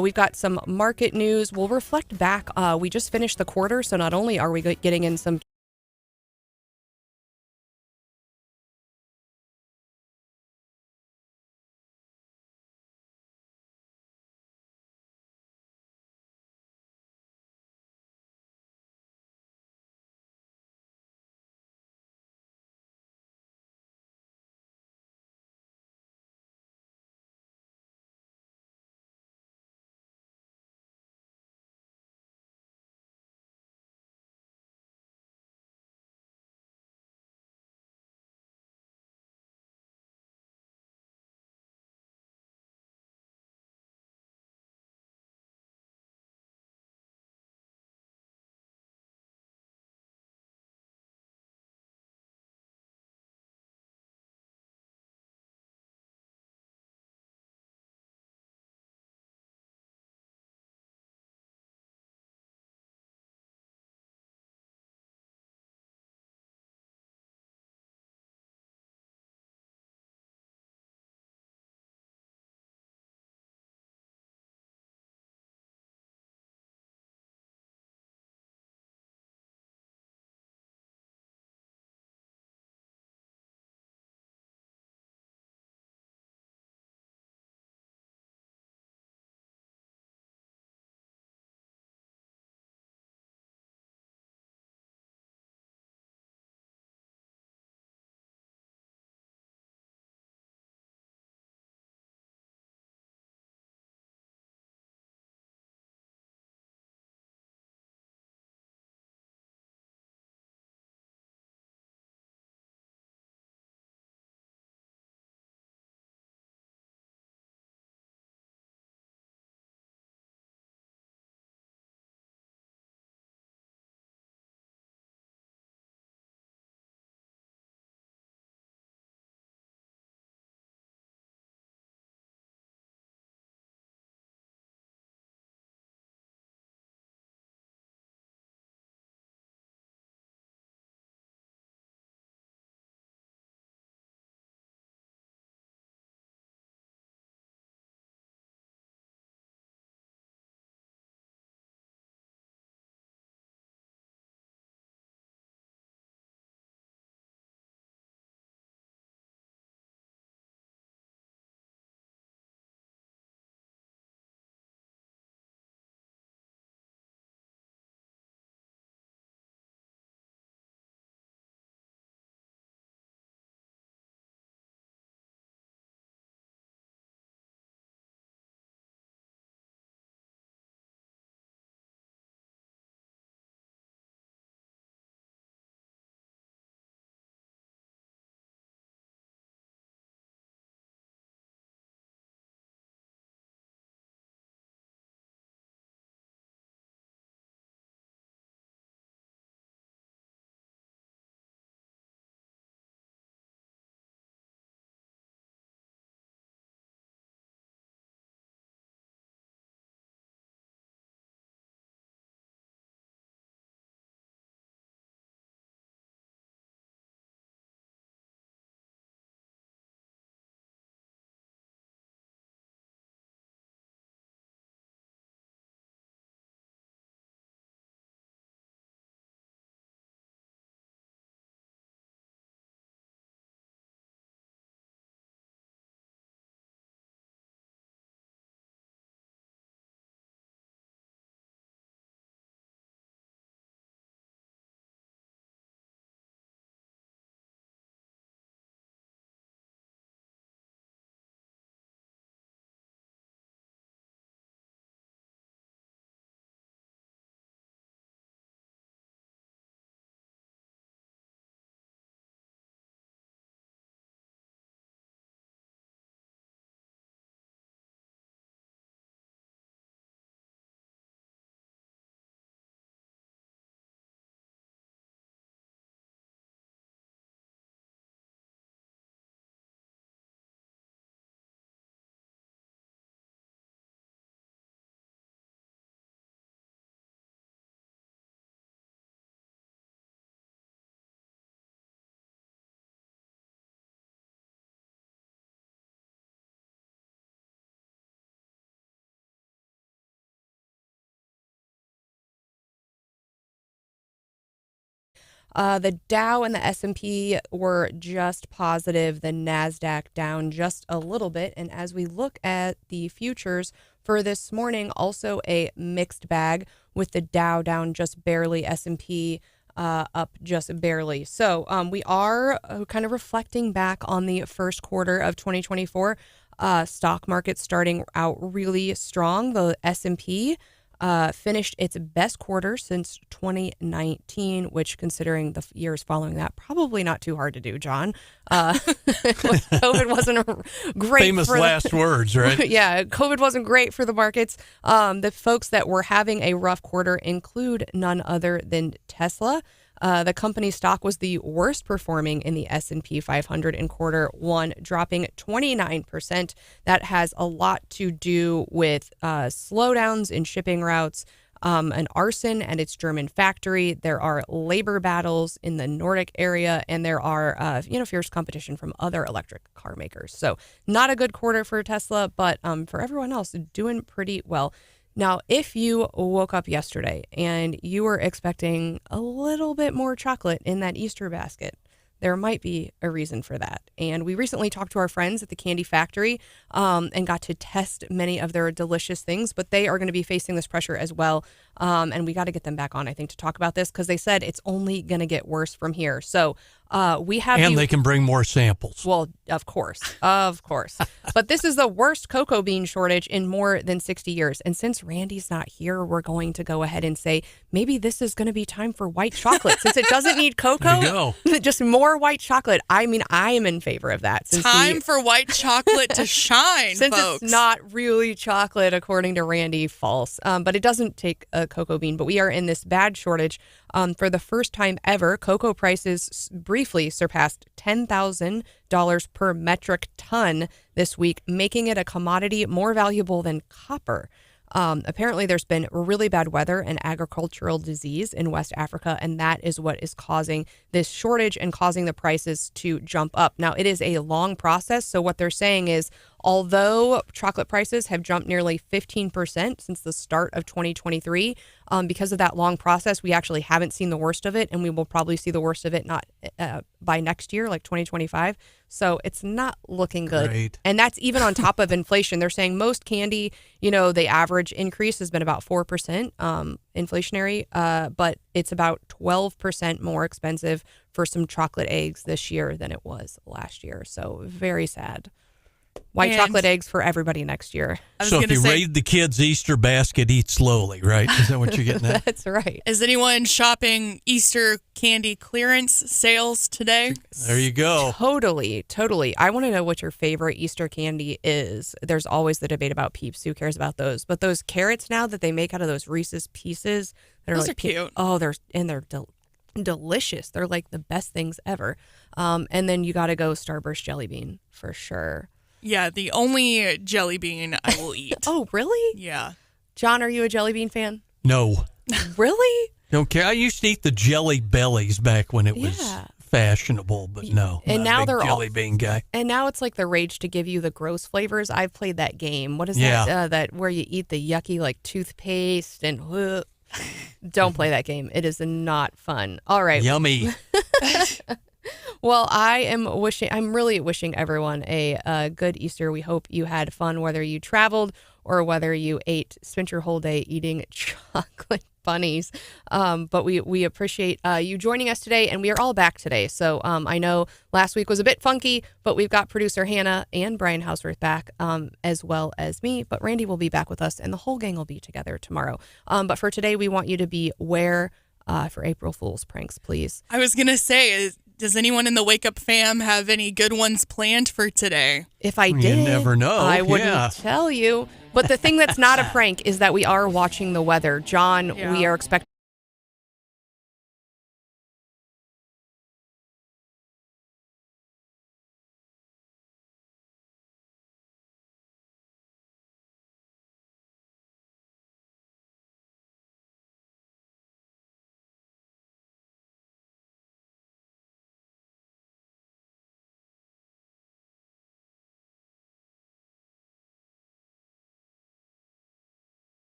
We've got some market news. We'll reflect back. We just finished the quarter, so not only are we getting in some The Dow and the S&P were just positive. The NASDAQ down just a little bit. And as we look at the futures for this morning, also a mixed bag with the Dow down just barely, S&P up just barely. So we are kind of reflecting back on the first quarter of 2024. Stock market starting out really strong. The S&P finished its best quarter since 2019, which, considering the years following that, probably not too hard to do, John. COVID wasn't great. Famous last words, right? Yeah, COVID wasn't great for the markets. The folks that were having a rough quarter include none other than Tesla. The company stock was the worst performing in the S&P 500 in quarter one, dropping 29%. That has a lot to do with slowdowns in shipping routes, an arson at its German factory. There are labor battles in the Nordic area, and there are fierce competition from other electric car makers. So not a good quarter for Tesla, but for everyone else, doing pretty well. Now, if you woke up yesterday and you were expecting a little bit more chocolate in that Easter basket, there might be a reason for that. And we recently talked to our friends at the candy factory and got to test many of their delicious things, but they are going to be facing this pressure as well. And we got to get them back on, I think, to talk about this, because they said it's only going to get worse from here. So we have they can bring more samples. Well, of course. But this is the worst cocoa bean shortage in more than 60 years. And since Randy's not here, we're going to go ahead and say maybe this is going to be time for white chocolate. Since it doesn't need cocoa, just more white chocolate. I mean, I am in favor of that. Time for white chocolate to shine, since folks. It's not really chocolate, according to Randy, false. But it doesn't take a cocoa bean. But we are in this bad shortage. For the first time ever, cocoa prices briefly surpassed $10,000 per metric ton this week, making it a commodity more valuable than copper. Apparently, there's been really bad weather and agricultural disease in West Africa, and that is what is causing this shortage and causing the prices to jump up. Now, it is a long process, so what they're saying is, although chocolate prices have jumped nearly 15% since the start of 2023, because of that long process, we actually haven't seen the worst of it, and we will probably see the worst of it not by next year, like 2025. So it's not looking good. Great. And that's even on top of inflation. They're saying most candy, the average increase has been about 4% inflationary, but it's about 12% more expensive for some chocolate eggs this year than it was last year. So very sad. White chocolate eggs for everybody next year. So if you raid the kids' Easter basket, eat slowly, right? Is that what you're getting at? That's right. Is anyone shopping Easter candy clearance sales today? There you go. Totally. I want to know what your favorite Easter candy is. There's always the debate about Peeps. Who cares about those? But those carrots now that they make out of those Reese's Pieces, those are cute. Oh, they're delicious. They're like the best things ever. And then you got to go Starburst Jelly Bean for sure. Yeah, the only jelly bean I will eat. Oh, really? Yeah. John, are you a jelly bean fan? No. Really? Don't care. I used to eat the Jelly Bellies back when it was fashionable, but no. And now they're jelly bean guy. And now it's like the rage to give you the gross flavors. I've played that game. What is that? That where you eat the yucky like toothpaste and don't play that game. It is not fun. All right. Yummy. Well, I'm really wishing everyone a good Easter. We hope you had fun, whether you traveled or whether you spent your whole day eating chocolate bunnies. But we appreciate you joining us today, and we are all back today. So I know last week was a bit funky, but we've got producer Hannah and Brian Hauswirth back, as well as me. But Randy will be back with us, and the whole gang will be together tomorrow. But for today, we want you to beware for April Fool's pranks, please. I was going to say, does anyone in the Wake Up fam have any good ones planned for today? If I did, you never know. I wouldn't tell you. But the thing that's not a prank is that we are watching the weather. John, we are expecting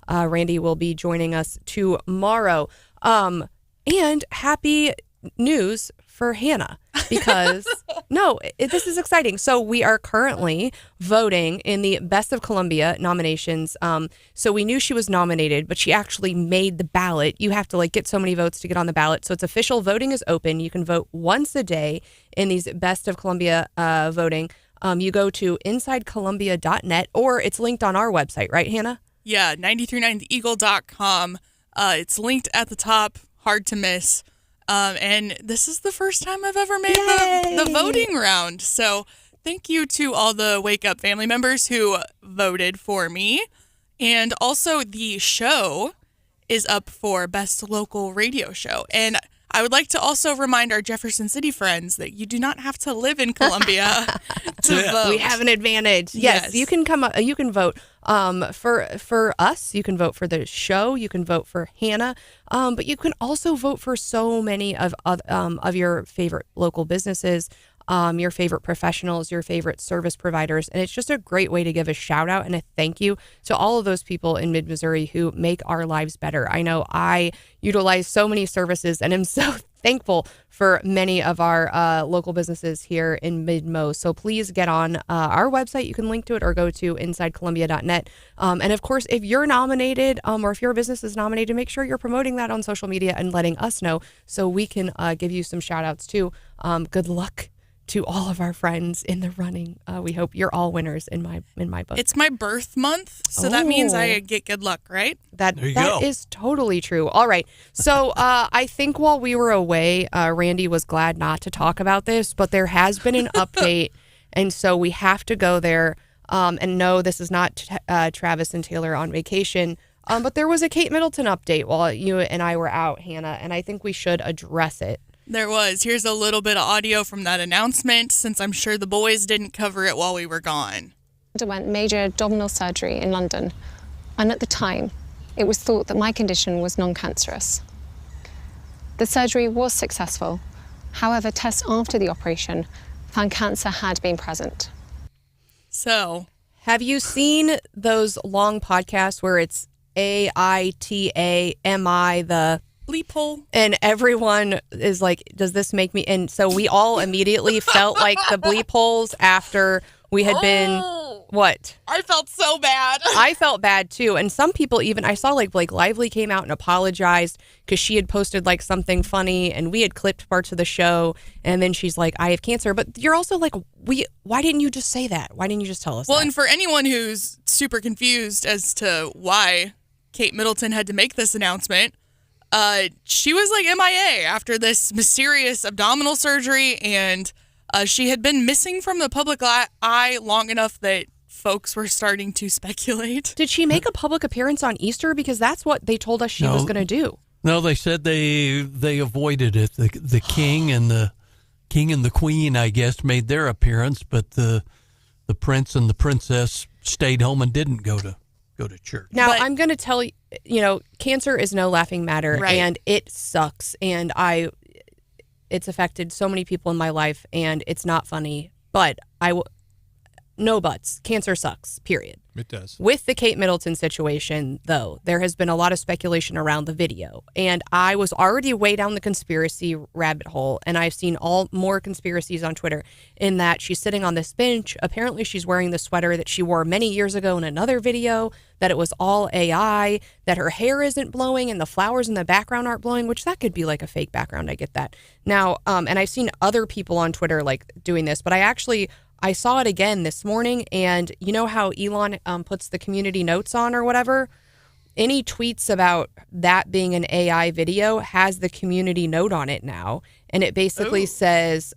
Randy will be joining us tomorrow. And happy news for Hannah, because this is exciting. So we are currently voting in the Best of Columbia nominations. So we knew she was nominated, but she actually made the ballot. You have to get so many votes to get on the ballot. So it's official. Voting is open. You can vote once a day in these Best of Columbia voting. You go to InsideColumbia.net, or it's linked on our website, right, Hannah? Yeah, 939theeagle.com. It's linked at the top. Hard to miss. And this is the first time I've ever made the voting round. So thank you to all the Wake Up family members who voted for me. And also the show is up for Best Local Radio Show. And I would like to also remind our Jefferson City friends that you do not have to live in Columbia to vote. We have an advantage. Yes, you can come. You can vote for us. You can vote for the show. You can vote for Hannah. But you can also vote for so many of your favorite local businesses, your favorite professionals, your favorite service providers. And it's just a great way to give a shout out and a thank you to all of those people in mid-Missouri who make our lives better. I know I utilize so many services and am so thankful for many of our local businesses here in Mid-Mo. So please get on our website. You can link to it or go to InsideColumbia.net. And of course, if you're nominated or if your business is nominated, make sure you're promoting that on social media and letting us know so we can give you some shout outs too. Good luck to all of our friends in the running. We hope you're all winners in my book. It's my birth month, so that means I get good luck, right? That is totally true. All right. So I think while we were away, Randy was glad not to talk about this, but there has been an update, and so we have to go there. And no, this is not Travis and Taylor on vacation, but there was a Kate Middleton update while you and I were out, Hannah, and I think we should address it. There was. Here's a little bit of audio from that announcement, since I'm sure the boys didn't cover it while we were gone. I underwent major abdominal surgery in London, and at the time, it was thought that my condition was non-cancerous. The surgery was successful. However, tests after the operation found cancer had been present. So, have you seen those long podcasts where it's AITAMI, the bleep hole? And everyone is like, does this make me? And so we all immediately felt like the bleep holes after we had been, what? I felt so bad. I felt bad too. And some people even, I saw like Blake Lively came out and apologized because she had posted like something funny and we had clipped parts of the show. And then she's like, I have cancer. But you're also like, why didn't you just say that? Why didn't you just tell us that? Well, and for anyone who's super confused as to why Kate Middleton had to make this announcement, she was like MIA after this mysterious abdominal surgery, and she had been missing from the public eye long enough that folks were starting to speculate. Did she make a public appearance on Easter? Because that's what they told us she was going to do. No, they said they avoided it. The king and the queen, I guess, made their appearance, but the prince and the princess stayed home and didn't go to church. Now, I'm going to tell you, cancer is no laughing matter, right, and it sucks. And it's affected so many people in my life, and it's not funny. But no buts. Cancer sucks, period. It does. With the Kate Middleton situation, though, there has been a lot of speculation around the video. And I was already way down the conspiracy rabbit hole, and I've seen more conspiracies on Twitter in that she's sitting on this bench. Apparently, she's wearing the sweater that she wore many years ago in another video, that it was all AI, that her hair isn't blowing and the flowers in the background aren't blowing, which that could be like a fake background. I get that. Now, and I've seen other people on Twitter like doing this, but I saw it again this morning, and you know how Elon puts the community notes on or whatever? Any tweets about that being an AI video has the community note on it now, and it basically says,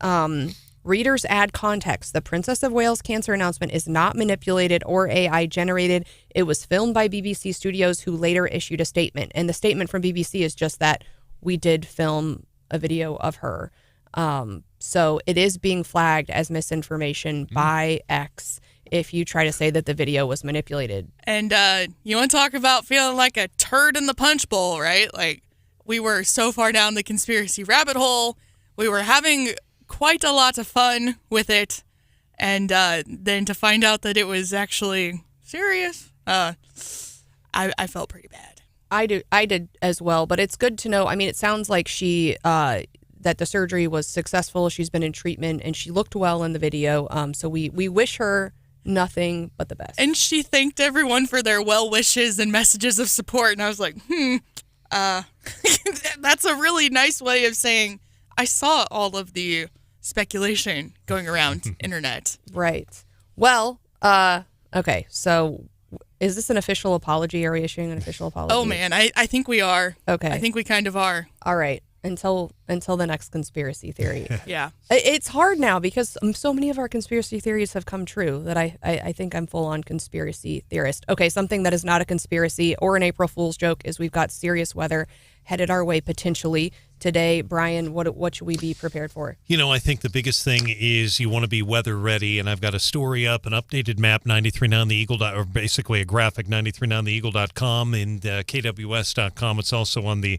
readers add context. The Princess of Wales cancer announcement is not manipulated or AI generated. It was filmed by BBC Studios, who later issued a statement, and the statement from BBC is just that we did film a video of her. So it is being flagged as misinformation by X if you try to say that the video was manipulated. And you want to talk about feeling like a turd in the punch bowl, right? Like, we were so far down the conspiracy rabbit hole. We were having quite a lot of fun with it. And then to find out that it was actually serious. I felt pretty bad. I did as well, but it's good to know. I mean, it sounds like she that the surgery was successful. She's been in treatment and she looked well in the video. So we wish her nothing but the best. And she thanked everyone for their well wishes and messages of support. And I was like, that's a really nice way of saying I saw all of the speculation going around internet. Right. Well, okay. So is this an official apology? Are we issuing an official apology? Oh, man, I think we are. Okay. I think we kind of are. All right. Until the next conspiracy theory. Yeah. It's hard now because so many of our conspiracy theories have come true that I think I'm full on conspiracy theorist. Okay, something that is not a conspiracy or an April Fool's joke is we've got serious weather headed our way potentially today. Brian, what should we be prepared for? I think the biggest thing is you want to be weather ready, and I've got a story up, an updated map, 93nowtheeagle, or basically a graphic, 93nowtheeagle.com and kws.com. It's also on the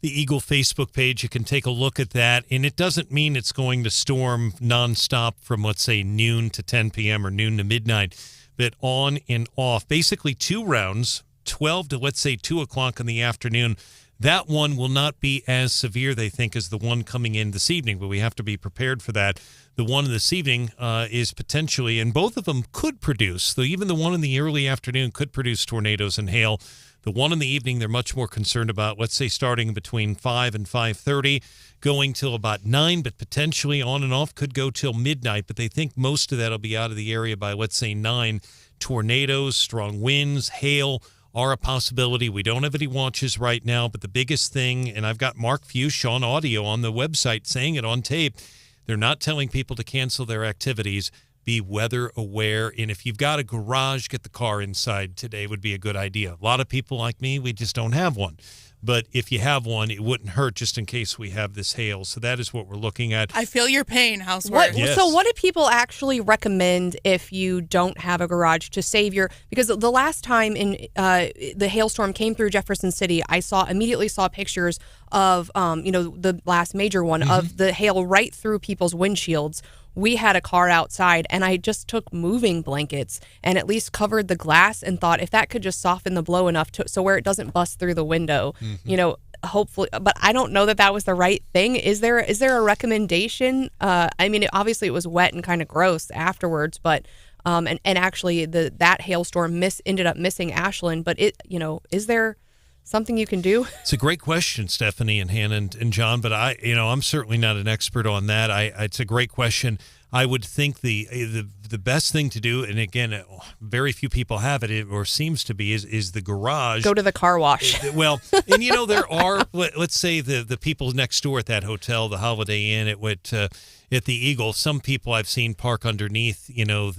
Eagle Facebook page. You can take a look at that, and it doesn't mean it's going to storm nonstop from, let's say, noon to 10 p.m. or noon to midnight, but on and off. Basically 2 rounds, 12 to, let's say, 2 o'clock in the afternoon. That one will not be as severe, they think, as the one coming in this evening, but we have to be prepared for that. The one this evening is potentially, and both of them could produce, so even the one in the early afternoon could produce tornadoes and hail. The one in the evening, they're much more concerned about, let's say, starting between 5 and 5:30, going till about 9, but potentially on and off could go till midnight. But they think most of that will be out of the area by, let's say, 9. Tornadoes, strong winds, hail are a possibility. We don't have any watches right now, but the biggest thing, and I've got Mark Fuchs on audio on the website saying it on tape, they're not telling people to cancel their activities. Be weather aware, and if you've got a garage, get the car inside today would be a good idea. A lot of people like me, we just don't have one. But if you have one, it wouldn't hurt just in case we have this hail. So that is what we're looking at. I feel your pain, Hauswirth. Yes. So what do people actually recommend if you don't have a garage to save your, because the last time the hailstorm came through Jefferson City, I immediately saw pictures of, the last major one of the hail right through people's windshields. We had a car outside, and I just took moving blankets and at least covered the glass and thought if that could just soften the blow enough so where it doesn't bust through the window, hopefully. But I don't know that was the right thing. Is there a recommendation? Obviously it was wet and kind of gross afterwards, but and actually that hailstorm ended up missing Ashland. But is there something you can do? It's a great question, Stephanie and Hannah and John, but I'm certainly not an expert on that. It's a great question. I would think the best thing to do, and again, very few people have it, or seems to be, is the garage. Go to the car wash. Well, and there are, let's say the people next door at that hotel, the Holiday Inn at the Eagle. Some people I've seen park underneath. There's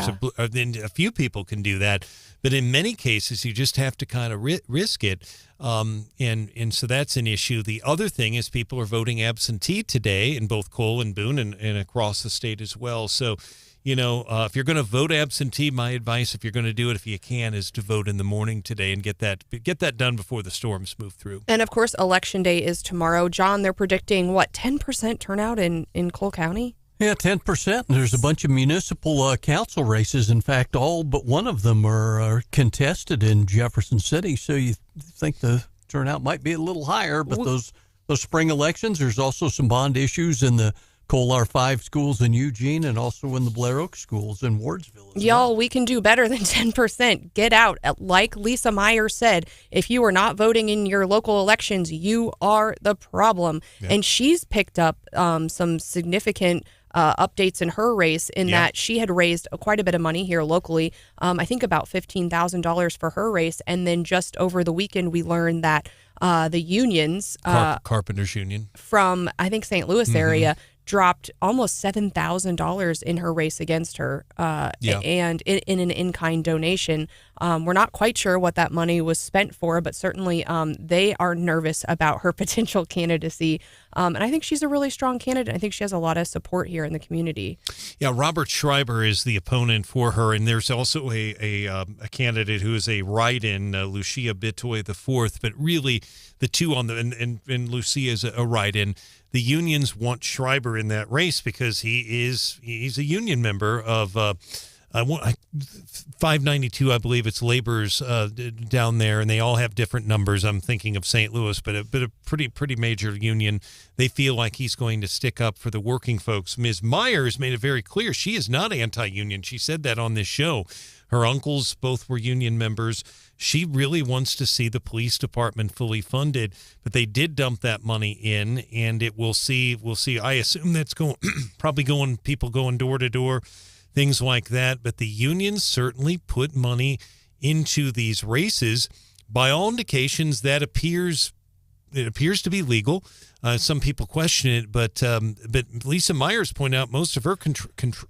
a few people can do that. But in many cases, you just have to kind of risk it. And so that's an issue. The other thing is people are voting absentee today in both Cole and Boone and across the state as well. So, if you're going to vote absentee, my advice, if you're going to do it, if you can, is to vote in the morning today and get that done before the storms move through. And of course, Election Day is tomorrow. John, they're predicting 10% turnout in Cole County? Yeah, 10%. There's a bunch of municipal council races. In fact, all but one of them are contested in Jefferson City. So you think the turnout might be a little higher. But those spring elections, there's also some bond issues in the Cole R5 schools in Eugene and also in the Blair Oak schools in Wardsville. Y'all, we can do better than 10%. Get out. Like Lisa Meyer said, if you are not voting in your local elections, you are the problem. Yeah. And she's picked up some significant updates in her race in that she had raised quite a bit of money here locally. I think about $15,000 for her race. And then just over the weekend, we learned that the unions, Carpenters Union from I think St. Louis area, dropped almost $7,000 in her race against her, and in an in-kind donation. We're not quite sure what that money was spent for, but certainly they are nervous about her potential candidacy. And I think she's a really strong candidate. I think she has a lot of support here in the community. Yeah, Robert Schreiber is the opponent for her, and there's also a candidate who is a write-in, Lucia Bitoy IV, but really the two on the and Lucia is a write-in. The unions want Schreiber in that race because he's a union member of I 592, I believe it's laborers down there, and they all have different numbers. I'm thinking of St. Louis, but a pretty major union. They feel like he's going to stick up for the working folks. Ms. Myers made it very clear she is not anti-union. She said that on this show. Her uncles both were union members. She really wants to see the police department fully funded, but they did dump that money in, and we'll see. I assume that's people going door to door, things like that. But the unions certainly put money into these races. By all indications, it appears to be legal. Some people question it, but Lisa Myers pointed out most of her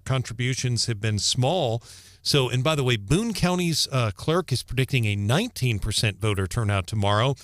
contributions have been small. So, and by the way, Boone County's clerk is predicting a 19% voter turnout tomorrow.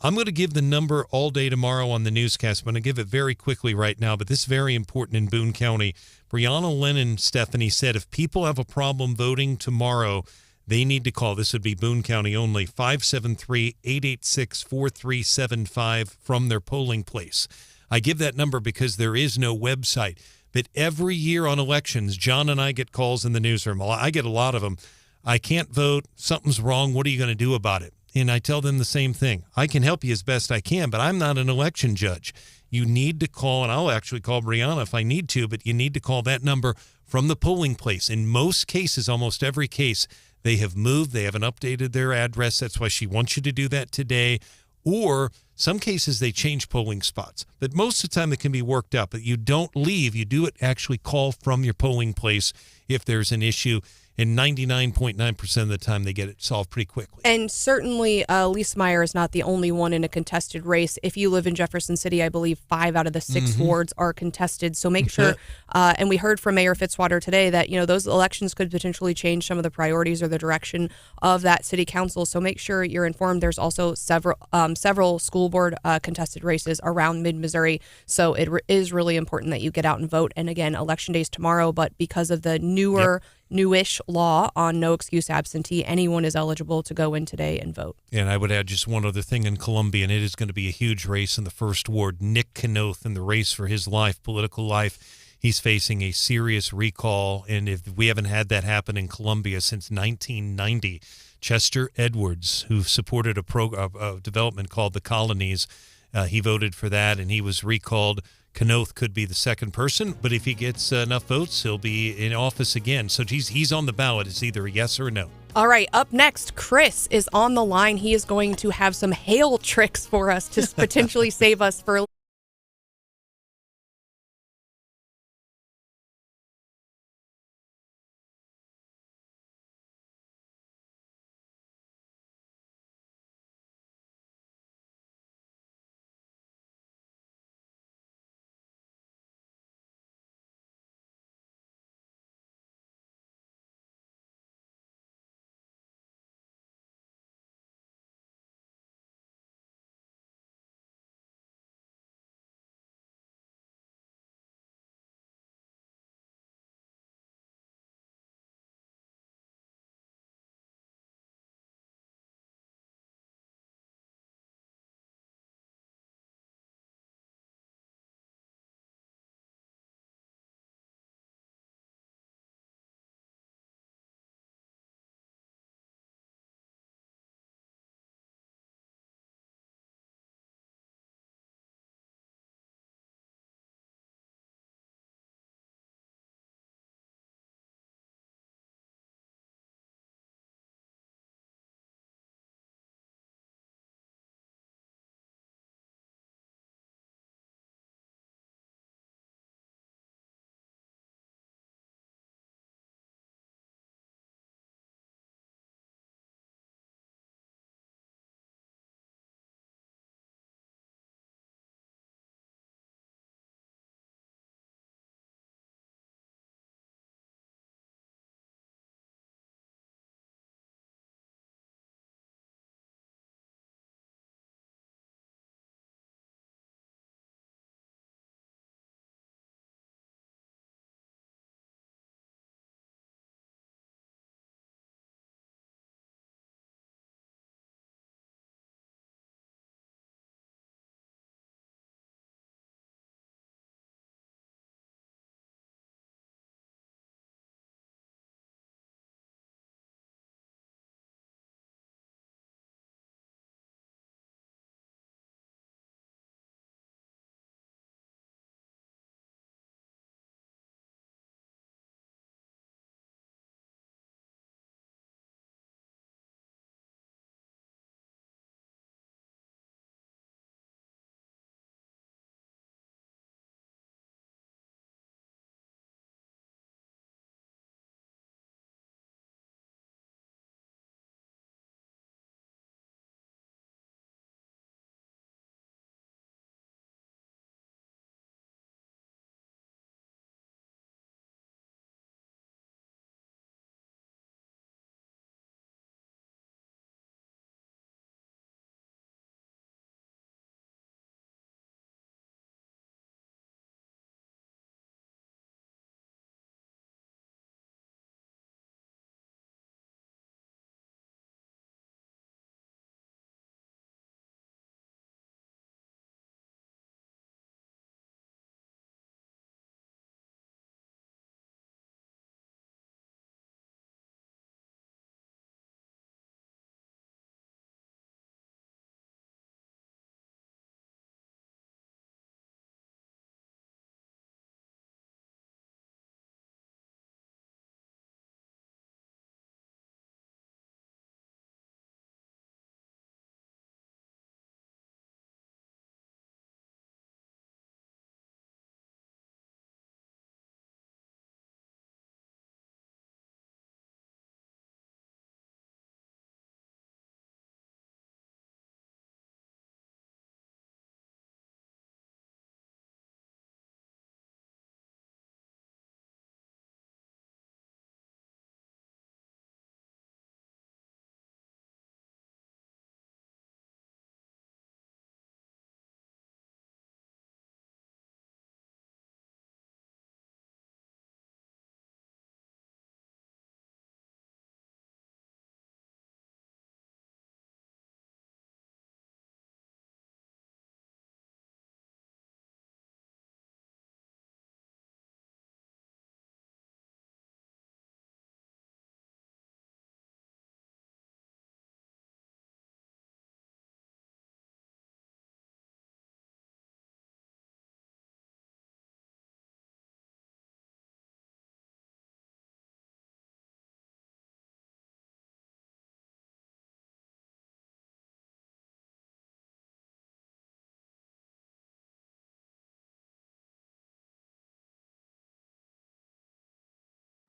I'm going to give the number all day tomorrow on the newscast. I'm going to give it very quickly right now, but this is very important in Boone County. Brianna Lennon, Stephanie, said if people have a problem voting tomorrow, they need to call. This would be Boone County only, 573-886-4375 from their polling place. I give that number because there is no website. But every year on elections, John and I get calls in the newsroom. I get a lot of them. I can't vote. Something's wrong. What are you going to do about it? And I tell them the same thing. I can help you as best I can, but I'm not an election judge. You need to call, and I'll actually call Brianna if I need to, but you need to call that number from the polling place. In most cases, almost every case, they have moved. They haven't updated their address. That's why she wants you to do that today. Or some cases they change polling spots. But most of the time it can be worked out. But you don't leave. You do it actually call from your polling place if there's an issue. And 99.9% of the time they get it solved pretty quickly. And certainly Lisa Meyer is not the only one in a contested race. If you live in Jefferson City, I believe 5 out of the 6 wards are contested. So make sure, and we heard from Mayor Fitzwater today that, those elections could potentially change some of the priorities or the direction of that city council. So make sure you're informed. There's also several school board contested races around mid-Missouri. So it is really important that you get out and vote. And again, election day is tomorrow, but because of the newish law on no excuse absentee, anyone is eligible to go in today and vote. And I would add just one other thing in Columbia, and it is going to be a huge race in the first ward. Nick Knoth in the race for his political life, he's facing a serious recall, and if we haven't had that happen in Columbia since 1990, Chester Edwards, who supported a development called the Colonies, he voted for that, and he was recalled. Knoth could be the second person, but if he gets enough votes, he'll be in office again. So he's on the ballot. It's either a yes or a no. All right, up next, Chris is on the line. He is going to have some hail tricks for us to potentially save us for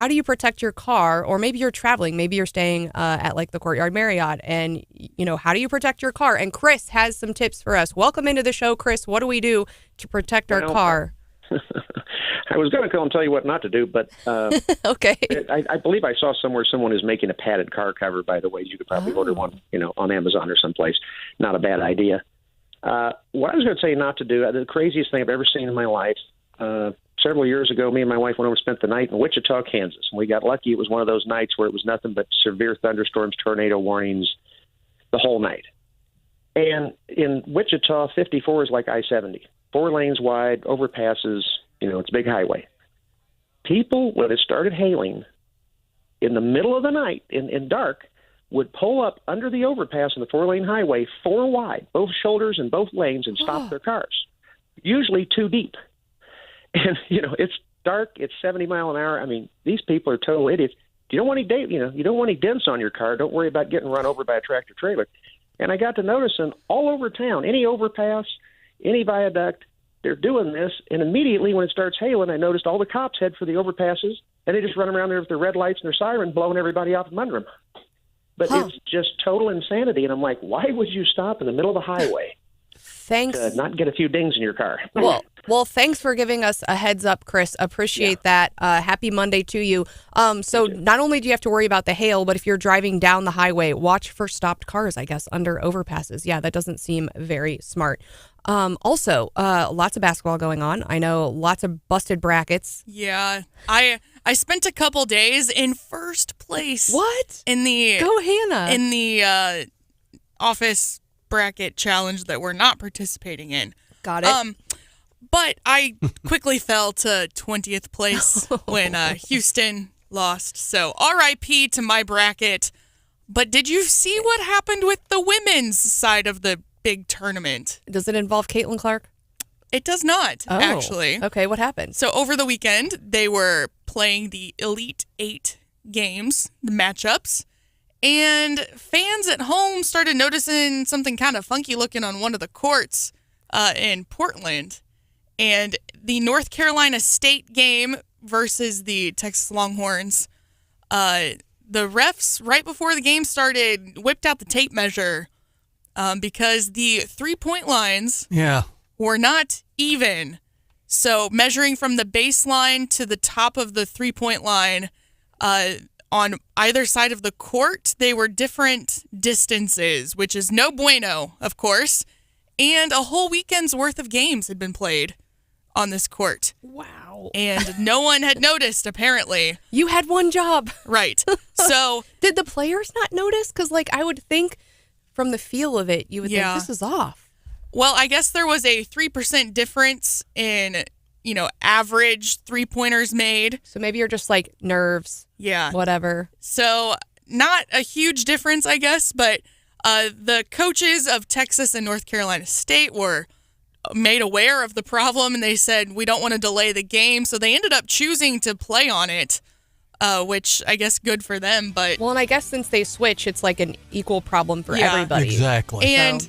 how do you protect your car? Or maybe you're traveling, maybe you're staying at like the Courtyard Marriott, and how do you protect your car? And Chris has some tips for us. Welcome into the show, Chris. What do we do to protect our car? I was going to call and tell you what not to do, but okay. I believe I saw somewhere someone is making a padded car cover. By the way, you could probably order one, on Amazon or someplace. Not a bad idea. What I was going to say not to do, the craziest thing I've ever seen in my life. Several years ago, me and my wife went over and spent the night in Wichita, Kansas. And we got lucky. It was one of those nights where it was nothing but severe thunderstorms, tornado warnings, the whole night. And in Wichita, 54 is like I-70. 4 lanes wide, overpasses, it's a big highway. People, when it started hailing, in the middle of the night, in dark, would pull up under the overpass on the 4-lane highway, 4 wide, both shoulders and both lanes, and stop their cars, usually 2 deep. And, it's dark, it's 70 mile an hour. I mean, these people are total idiots. You don't want you don't want any dents on your car. Don't worry about getting run over by a tractor trailer. And I got to noticing all over town, any overpass, any viaduct, they're doing this. And immediately when it starts hailing, I noticed all the cops head for the overpasses, and they just run around there with their red lights and their siren, blowing everybody off from under them. But it's just total insanity. And I'm like, why would you stop in the middle of the highway? Thanks. To not get a few dings in your car. Well, thanks for giving us a heads up, Chris. Appreciate that. Happy Monday to you. So not only do you have to worry about the hail, but if you're driving down the highway, watch for stopped cars, I guess, under overpasses. Yeah, that doesn't seem very smart. Also, lots of basketball going on. I know lots of busted brackets. Yeah. I spent a couple days in first place. What? Go Hannah. In the office bracket challenge that we're not participating in. Got it. But I quickly fell to 20th place when Houston lost. So RIP to my bracket. But did you see what happened with the women's side of the big tournament? Does it involve Caitlin Clark? It does not, actually. Okay, what happened? So over the weekend, they were playing the Elite 8 games, the matchups. And fans at home started noticing something kind of funky looking on one of the courts in Portland. And the North Carolina State game versus the Texas Longhorns, the refs, right before the game started, whipped out the tape measure because the 3-point lines were not even. So measuring from the baseline to the top of the 3-point line, on either side of the court, they were different distances, which is no bueno, of course. And a whole weekend's worth of games had been played on this court. Wow. And no one had noticed, apparently. You had one job. Right. So did the players not notice? Because, I would think from the feel of it, you would think this is off. Well, I guess there was a 3% difference in average 3-pointers made. So maybe you're just nerves. Yeah. Whatever. So not a huge difference, I guess, but the coaches of Texas and North Carolina State were made aware of the problem, and they said, we don't want to delay the game. So they ended up choosing to play on it, which I guess good for them. But well, and I guess since they switch, it's an equal problem for everybody. Exactly. And